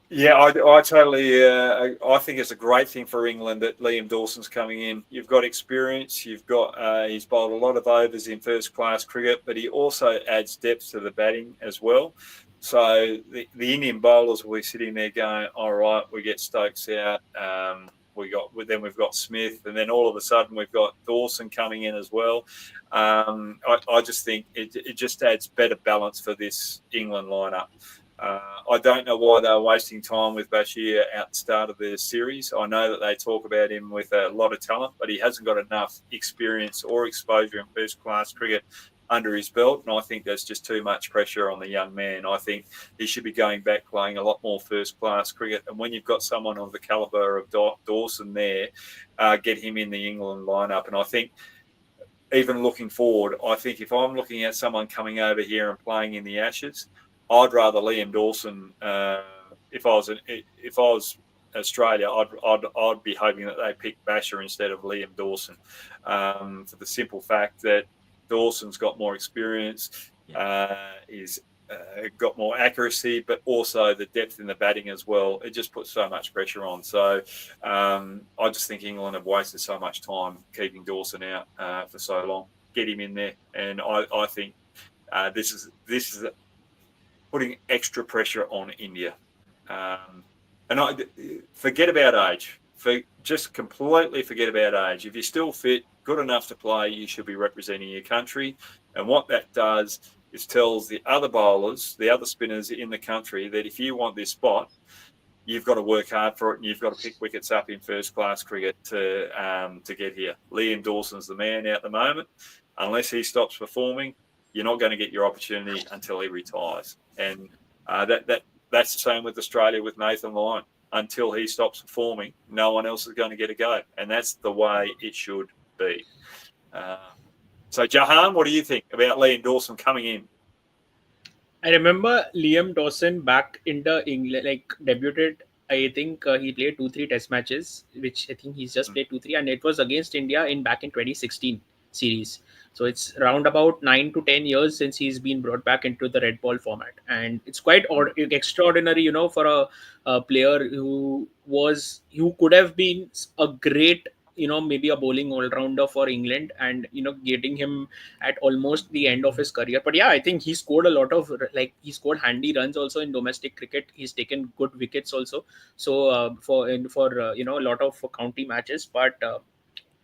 Yeah, I totally. I think it's a great thing for England that Liam Dawson's coming in. You've got experience. You've got. He's bowled a lot of overs in first-class cricket, but he also adds depth to the batting as well. So the Indian bowlers will be sitting there going, "All right, we get Stokes out. We've got Smith, and then all of a sudden we've got Dawson coming in as well." I just think it just adds better balance for this England lineup. I don't know why they're wasting time with Bashir at the start of the series. I know that they talk about him with a lot of talent, but he hasn't got enough experience or exposure in first-class cricket under his belt, and I think there's just too much pressure on the young man. I think he should be going back playing a lot more first-class cricket, and when you've got someone of the calibre of Dawson there, get him in the England lineup. And I think even looking forward, I think if I'm looking at someone coming over here and playing in the Ashes, I'd rather Liam Dawson. If I was Australia, I'd be hoping that they pick Basher instead of Liam Dawson, for the simple fact that Dawson's got more experience, he's got more accuracy, but also the depth in the batting as well. It just puts so much pressure on. So I just think England have wasted so much time keeping Dawson out for so long. Get him in there, and I think this is putting extra pressure on India. And I forget about age. Just completely forget about age. If you're still fit, good enough to play, you should be representing your country. And what that does is tells the other bowlers, the other spinners in the country, that if you want this spot, you've got to work hard for it, and you've got to pick wickets up in first-class cricket to get here. Liam Dawson's the man at the moment. Unless he stops performing, you're not going to get your opportunity until he retires. And that's the same with Australia with Nathan Lyon. Until he stops performing, no one else is going to get a go. And that's the way it should be. So, Jahan, what do you think about Liam Dawson coming in? I remember Liam Dawson back in the England, debuted. I think he played 2-3 Test matches, which I think he's just played 2-3, and it was against India back in 2016 series. So it's around about 9 to 10 years since he's been brought back into the red ball format, and it's quite extraordinary, for a player who could have been a great maybe a bowling all-rounder for England, and getting him at almost the end of his career. But yeah, I think he scored a lot of, like, he scored handy runs also in domestic cricket. He's taken good wickets also. So for a lot of county matches. But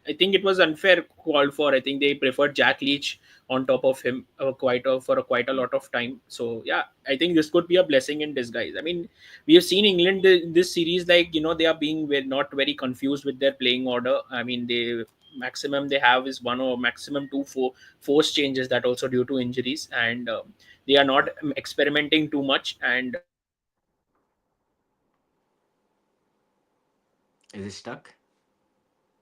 I think it was unfair call for. I think they preferred Jack Leach on top of him for quite a lot of time. So yeah, I think this could be a blessing in disguise. I mean, we have seen England in this series, like, they are being not very confused with their playing order. I mean, they maximum they have is one or maximum two force changes, that also due to injuries, and they are not experimenting too much. And Is it stuck?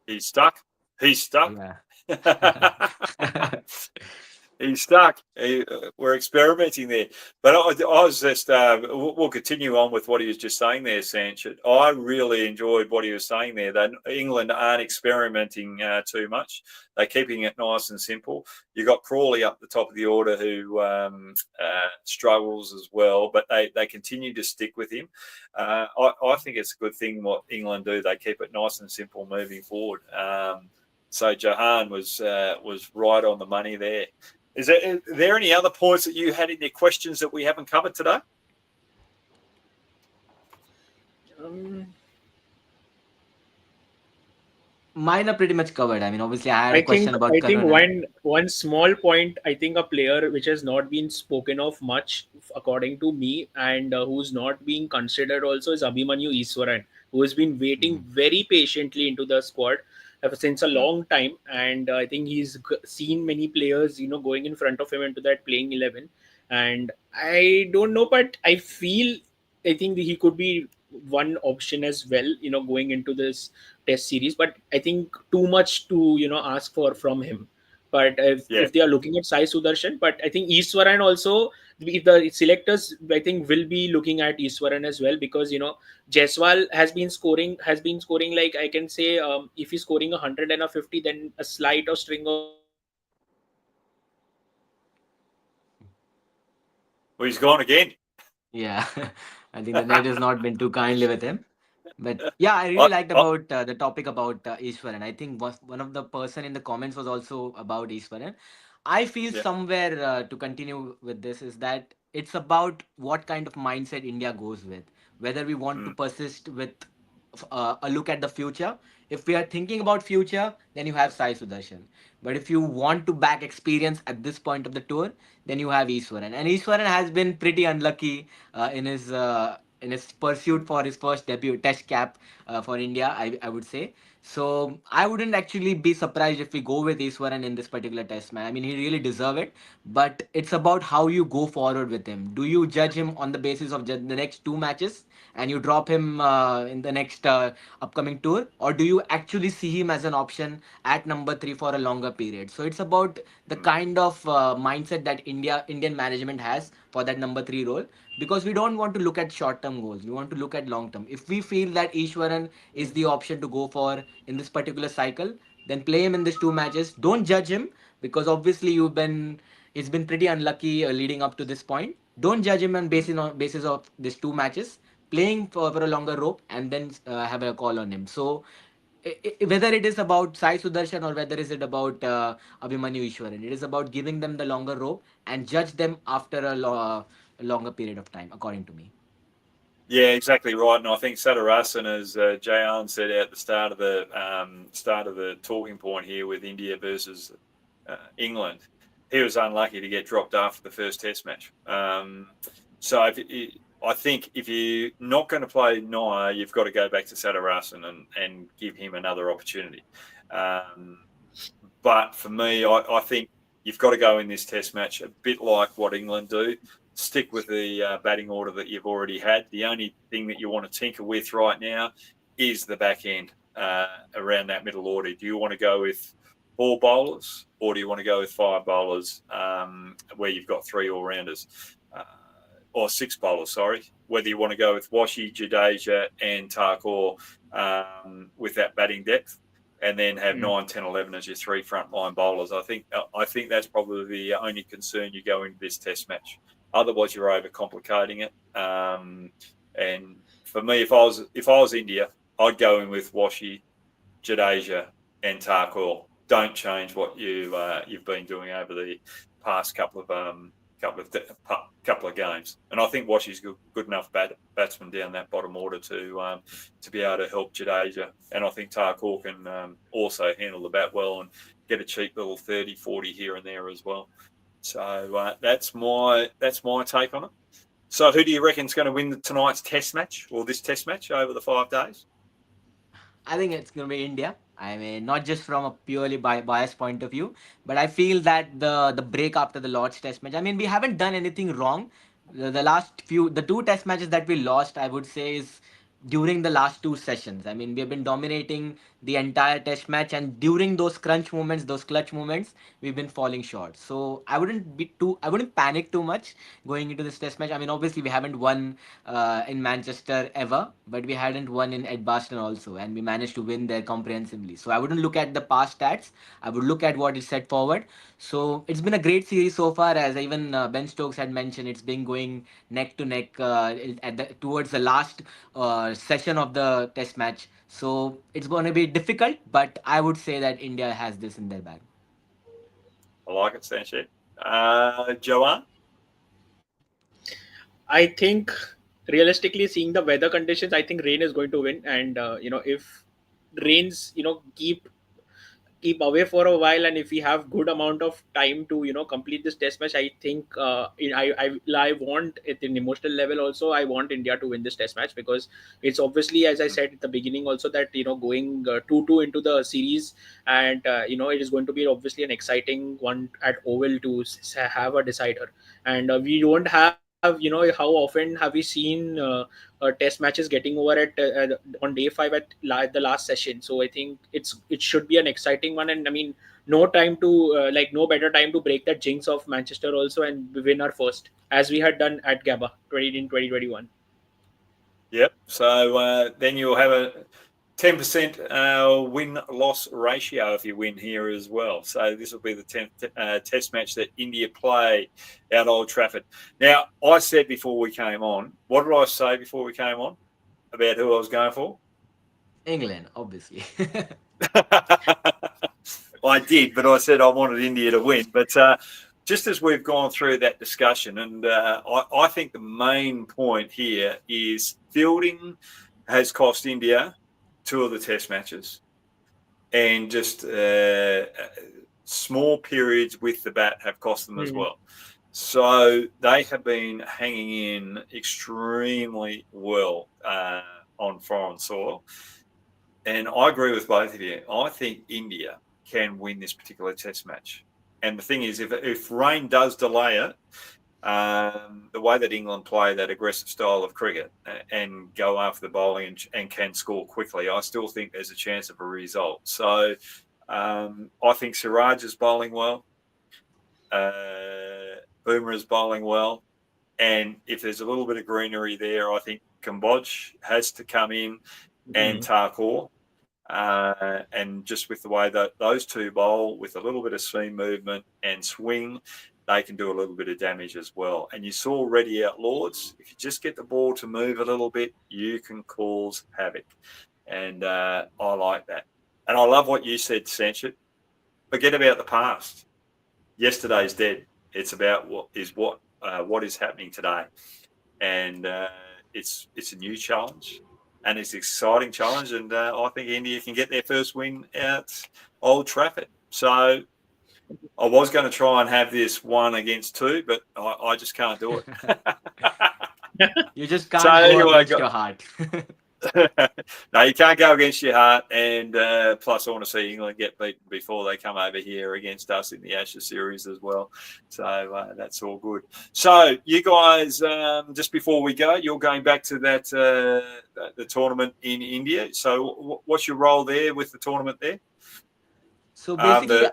He's stuck. He's stuck. Yeah. He's stuck. We're experimenting there. But I was just, we'll continue on with what he was just saying there, Sanch. I really enjoyed what he was saying there. That England aren't experimenting too much. They're keeping it nice and simple. You've got Crawley up the top of the order who struggles as well, but they continue to stick with him. I think it's a good thing what England do. They keep it nice and simple moving forward. So Jahan was right on the money there. Is there any other points that you had in your questions that we haven't covered today? Mine are pretty much covered. I mean, obviously, I had a question about I think Karun. one small point. I think a player which has not been spoken of much, according to me, and who's not being considered also, is Abhimanyu Easwaran, who has been waiting very patiently into the squad since a long time. And I think he's seen many players, going in front of him into that playing 11. And I don't know, but I think he could be one option as well, going into this test series. But I think too much to ask for from him. But if they are looking at Sai Sudarshan, but I think Easwaran also, if the selectors, I think, will be looking at Easwaran as well, because Jaiswal has been scoring, like, I can say, if he's scoring 100 and a 50, then a slight or string of Well, he's gone again. Yeah, I think the net has not been too kindly with him. But yeah, I really liked about the topic about Ishwaran. I think one of the person in the comments was also about Ishwaran. I feel Yeah. somewhere to continue with this is that it's about what kind of mindset India goes with. Whether we want to persist with a look at the future. If we are thinking about future, then you have Sai Sudarshan. But if you want to back experience at this point of the tour, then you have Easwaran. And Easwaran has been pretty unlucky in his pursuit for his first debut test cap for India, I would say. So I wouldn't actually be surprised if we go with Easwaran in this particular test match. I mean, he really deserve it, but it's about how you go forward with him. Do you judge him on the basis of the next two matches and you drop him in the next upcoming tour, or do you actually see him as an option at number three for a longer period? So it's about the kind of mindset that Indian management has for that number three role, because we don't want to look at short term goals. We want to look at long term. If we feel that Ishwaran is the option to go for in this particular cycle, then play him in these two matches. Don't judge him, because obviously it's been pretty unlucky leading up to this point. Don't judge him on basis of these two matches. Playing for a longer rope and then have a call on him. So whether it is about Sai Sudarshan or whether is it about Abhimanyu Ishwaran, it is about giving them the longer rope and judge them after a longer period of time, according to me. Yeah, exactly right. And I think Sadarasan, as Jayan said at the start of the talking point here with India versus England, he was unlucky to get dropped after the first Test match. So I think if you're not going to play Nair, you've got to go back to Sadarasan and give him another opportunity. But for me, I think you've got to go in this Test match a bit like what England do. Stick with the batting order that you've already had. The only thing that you want to tinker with right now is the back end around that middle order. Do you want to go with 4 bowlers, or do you want to go with 5 bowlers where you've got 3 all-rounders? Or 6 bowlers, sorry. Whether you want to go with Washi, Jadeja and Thakur with that batting depth, and then have 9, 10, 11 as your 3 frontline bowlers. I think that's probably the only concern you go into this Test match. Otherwise, you're overcomplicating it. And for me, if I was India, I'd go in with Washi, Jadeja, and Tarkor. Don't change what you've been doing over the past couple of games. And I think Washi's good enough batsman down that bottom order to be able to help Jadeja. And I think Tarkor can also handle the bat well and get a cheap little 30, 40 here and there as well. So that's my take on it. So who do you reckon is going to win tonight's test match or this test match over the 5 days? I think it's going to be India. I mean, not just from a purely bias point of view, but I feel that the break after the Lord's Test match. I mean, we haven't done anything wrong. The 2 Test matches that we lost, I would say, is during the last 2 sessions. I mean, we have been dominating the entire Test match, and during those crunch moments, those clutch moments, we've been falling short. So I wouldn't panic too much going into this Test match. I mean, obviously we haven't won in Manchester ever, but we hadn't won in Edgbaston also, and we managed to win there comprehensively. So I wouldn't look at the past stats. I would look at what is set forward. So it's been a great series so far, as even Ben Stokes had mentioned. It's been going neck to neck towards the last session of the Test match. So it's going to be difficult, but I would say that India has this in their bag. I like it, Sanchez. Joanne? I think realistically, seeing the weather conditions, I think rain is going to win. And if rains, keep away for a while, and if we have good amount of time to complete this test match, I think I want at an emotional level also, I want India to win this test match, because it's obviously, as I said at the beginning also, that going 2-2 into the series, and it is going to be obviously an exciting one at Oval to have a decider. And we don't have, how often have we seen test matches getting over on day 5 at the last session. So I think it should be an exciting one. And I mean, no time to no better time to break that jinx of Manchester also and win our first, as we had done at Gabba 2021. Yep. So then you'll have a 10% win-loss ratio if you win here as well. So this will be the 10th test match that India play at Old Trafford. Now, I said before we came on, what did I say before we came on about who I was going for? England, obviously. I did, but I said I wanted India to win. But just as we've gone through that discussion, and I think the main point here is fielding has cost India 2 of the test matches, and just small periods with the bat have cost them as well. So they have been hanging in extremely well on foreign soil. And I agree with both of you. I think India can win this particular test match. And the thing is, if rain does delay it, the way that England play that aggressive style of cricket and go after the bowling and can score quickly, I still think there's a chance of a result. So I think Siraj is bowling well. Bumrah is bowling well. And if there's a little bit of greenery there, I think Kambodge has to come in and Tarkor. And just with the way that those 2 bowl with a little bit of seam movement and swing, they can do a little bit of damage as well. And you saw Ready Out Lords. If you just get the ball to move a little bit, you can cause havoc. And I like that. And I love what you said, Sanchez. Forget about the past. Yesterday's dead. It's about what is happening today. And it's a new challenge. And it's an exciting challenge. And I think India can get their first win at Old Trafford. So I was going to try and have this 1 against 2, but I just can't do it. You just can't go against your heart. No, you can't go against your heart. And plus, I want to see England get beaten before they come over here against us in the Ashes series as well. So that's all good. So you guys, just before we go, you're going back to that the tournament in India. So what's your role there with the tournament there? So basically,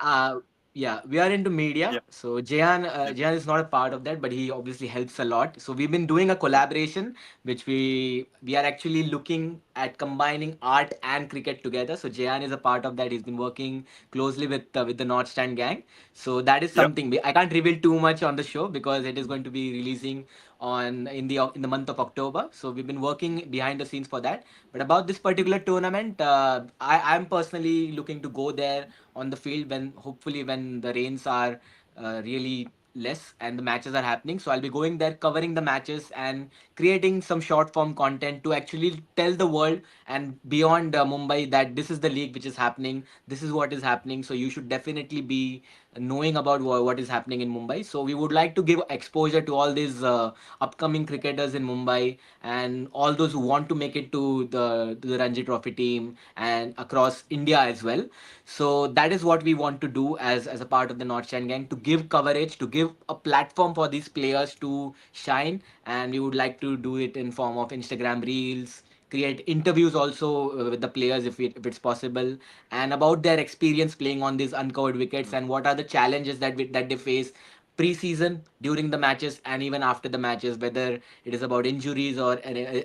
yeah, we are into media. Yep. So Jayan is not a part of that, but he obviously helps a lot. So we've been doing a collaboration, which we are actually looking at combining art and cricket together. So Jayan is a part of that. He's been working closely with the North Stand gang. So that is something I can't reveal too much on the show, because it is going to be releasing in the month of October. So we've been working behind the scenes for that. But about this particular tournament, I'm personally looking to go there on the field when hopefully when the rains are really less and the matches are happening. So I'll be going there, covering the matches and creating some short form content to actually tell the world and beyond Mumbai that this is the league which is happening. This is what is happening. So you should definitely be knowing about what is happening in Mumbai. So we would like to give exposure to all these upcoming cricketers in Mumbai and all those who want to make it to the Ranji Trophy team and across India as well. So that is what we want to do as a part of the North Stand Gang, to give coverage, to give a platform for these players to shine, and we would like to do it in form of Instagram reels, create interviews also with the players if it's possible, and about their experience playing on these uncovered wickets and what are the challenges that they face pre-season, during the matches, and even after the matches, whether it is about injuries or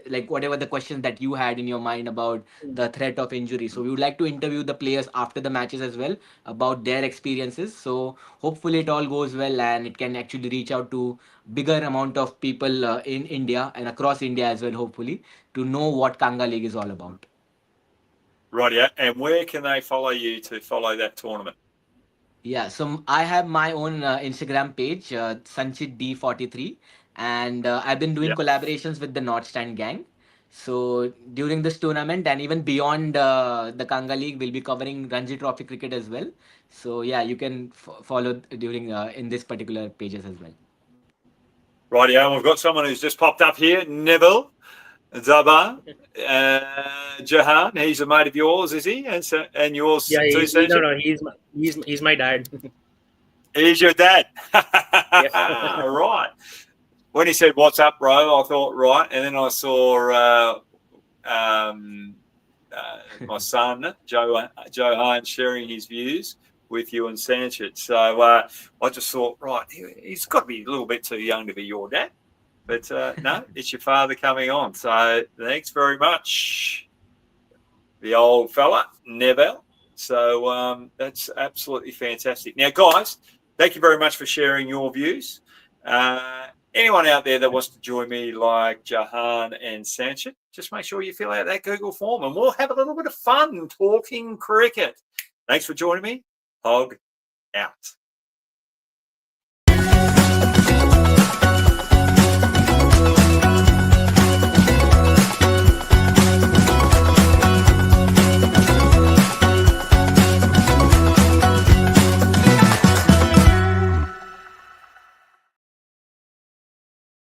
like whatever the questions that you had in your mind about the threat of injury. So we would like to interview the players after the matches as well about their experiences. So hopefully it all goes well and it can actually reach out to bigger amount of people in India and across India as well, hopefully, to know what Kanga League is all about. Right, yeah. And where can they follow you to follow that tournament? Yeah, so I have my own Instagram page, Sanchit D43, and I've been doing Yeah. collaborations with the North Stand Gang. So during this tournament and even beyond the Kanga League, we'll be covering Ranji Trophy cricket as well. So yeah, you can follow during in this particular pages as well. Right, yeah. We've got someone who's just popped up here, Neville Zaba. Jahan, he's a mate of yours, is he? And yours Yeah, too, no, Sanjay? no, he's my dad. He's your dad. Yes. Right. When he said, "What's up, bro?" I thought, right. And then I saw my son, Johan, sharing his views with you and Sanchit. So I just thought, right, he's got to be a little bit too young to be your dad. But no, it's your father coming on. So thanks very much, the old fella, Neville. So that's absolutely fantastic. Now, guys, thank you very much for sharing your views. Anyone out there that wants to join me like Jahan and Sanchit, just make sure you fill out that Google form and we'll have a little bit of fun talking cricket. Thanks for joining me. Hog out.